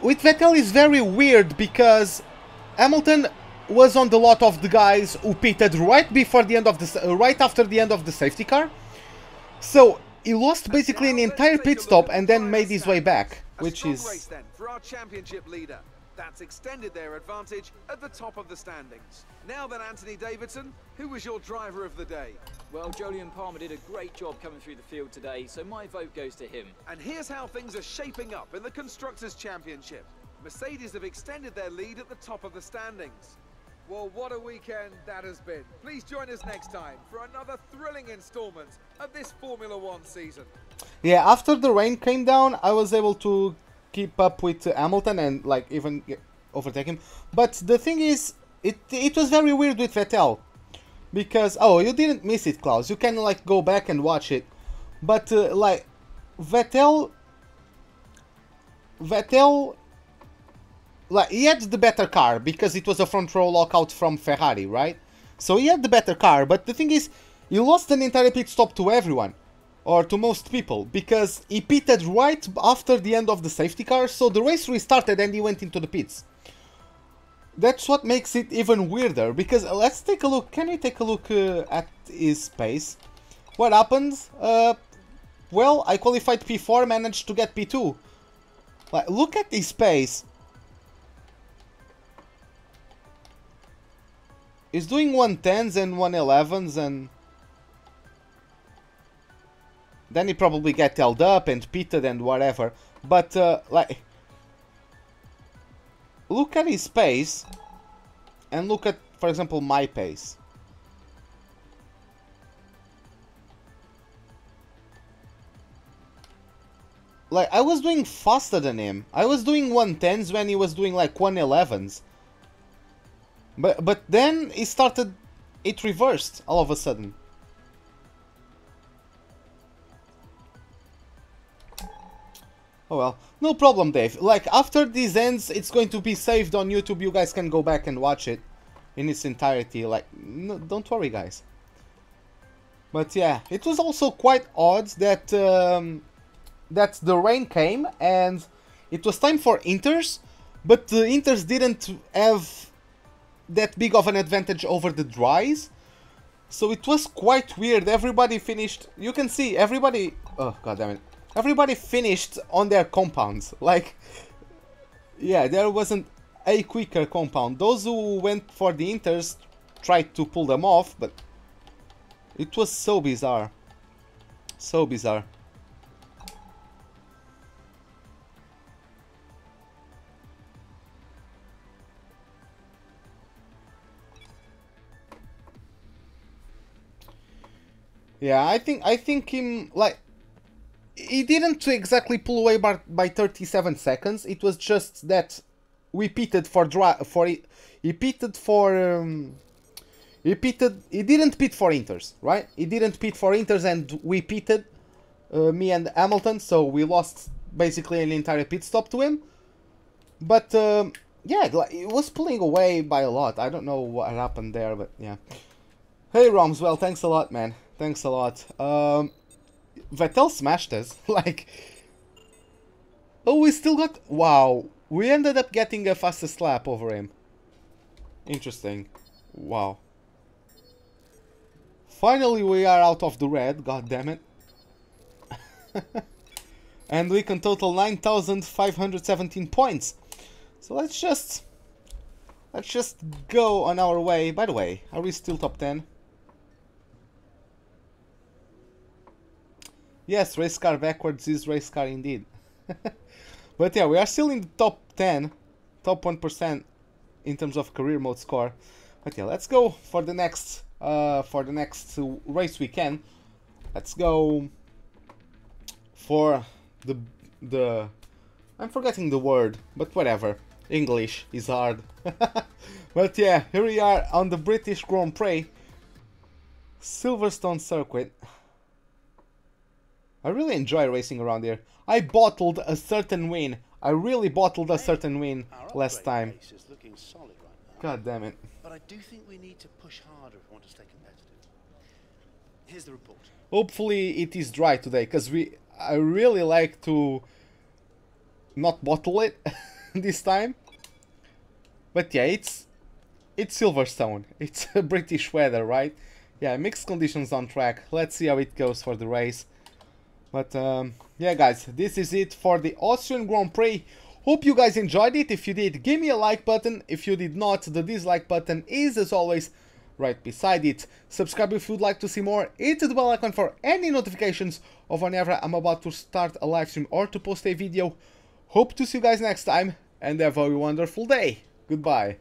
with Vettel is very weird because Hamilton was on the lot of the guys who pitted right before the end of the right after the end of the safety car. So he lost basically an entire pit stop and then made his way back, which is race then for our championship leader. That's extended their advantage at the top of the standings. Now then, Anthony Davidson, who was your driver of the day? Well, Julian Palmer did a great job coming through the field today, so my vote goes to him. And here's how things are shaping up in the Constructors' Championship. Mercedes have extended their lead at the top of the standings. Well, what a weekend that has been. Please join us next time for another thrilling installment of this Formula One season. Yeah, after the rain came down, I was able to keep up with Hamilton and like even overtake him. But the thing is, it was very weird with Vettel. Because, oh, you didn't miss it, Klaus. You can like go back and watch it. But like, Vettel, like, he had the better car because it was a front row lockout from Ferrari, right? So he had the better car, but the thing is, he lost an entire pit stop to everyone, or to most people, because he pitted right after the end of the safety car, so the race restarted and he went into the pits. That's what makes it even weirder, because let's take a look, can we take a look at his pace? What happened? Well, I qualified P4, managed to get P2. Like, look at his pace. He's doing 110s and 111s, and then he probably get held up and pitted and whatever. But like, look at his pace and look at, for example, my pace. Like, I was doing faster than him. I was doing 110s when he was doing like 111s. But then he started, it reversed all of a sudden. Oh well, no problem, Dave. Like, after this ends, it's going to be saved on YouTube. You guys can go back and watch it in its entirety. Like, no, don't worry, guys. But yeah, it was also quite odd that that the rain came and it was time for Inters, but the Inters didn't have that big of an advantage over the dries. So it was quite weird. Everybody finished, you can see everybody, oh god damn it, everybody finished on their compounds. Like, yeah, there wasn't a quicker compound. Those who went for the Inters tried to pull them off, but it was so bizarre. So bizarre. Yeah, I think him, like, he didn't exactly pull away by 37 seconds. It was just that we pitted for he pitted for he didn't pit for Inters, right? He didn't pit for Inters and we pitted, me and Hamilton, so we lost basically an entire pit stop to him. But yeah, like, it was pulling away by a lot. I don't know what happened there, but yeah. Hey Romswell, thanks a lot, man. Thanks a lot. Vettel smashed us. Like, oh, we still got, wow, we ended up getting a fastest lap over him. Interesting. Wow. Finally we are out of the red, god damn it. And we can total 9,517 points. So let's just go on our way. By the way, are we still top 10? Yes, race car backwards is race car indeed. But yeah, we are still in the top 10, top 1% in terms of career mode score. But yeah, let's go for the next race weekend. Let's go for the I'm forgetting the word, but whatever. English is hard. But yeah, here we are on the British Grand Prix, Silverstone circuit. I really enjoy racing around here. I bottled a certain win. I really bottled a certain win last time. Is looking solid right now. God damn it. But I do think we need to push harder if we want to stay competitive. Here's the report. Hopefully it is dry today, because I really like to not bottle it this time. But yeah, it's Silverstone. It's British weather, right? Yeah, mixed conditions on track. Let's see how it goes for the race. But yeah, guys, this is it for the Austrian Grand Prix. Hope you guys enjoyed it. If you did, give me a like button. If you did not, the dislike button is, as always, right beside it. Subscribe if you'd like to see more. Hit the bell icon for any notifications of whenever I'm about to start a live stream or to post a video. Hope to see you guys next time, and have a wonderful day. Goodbye.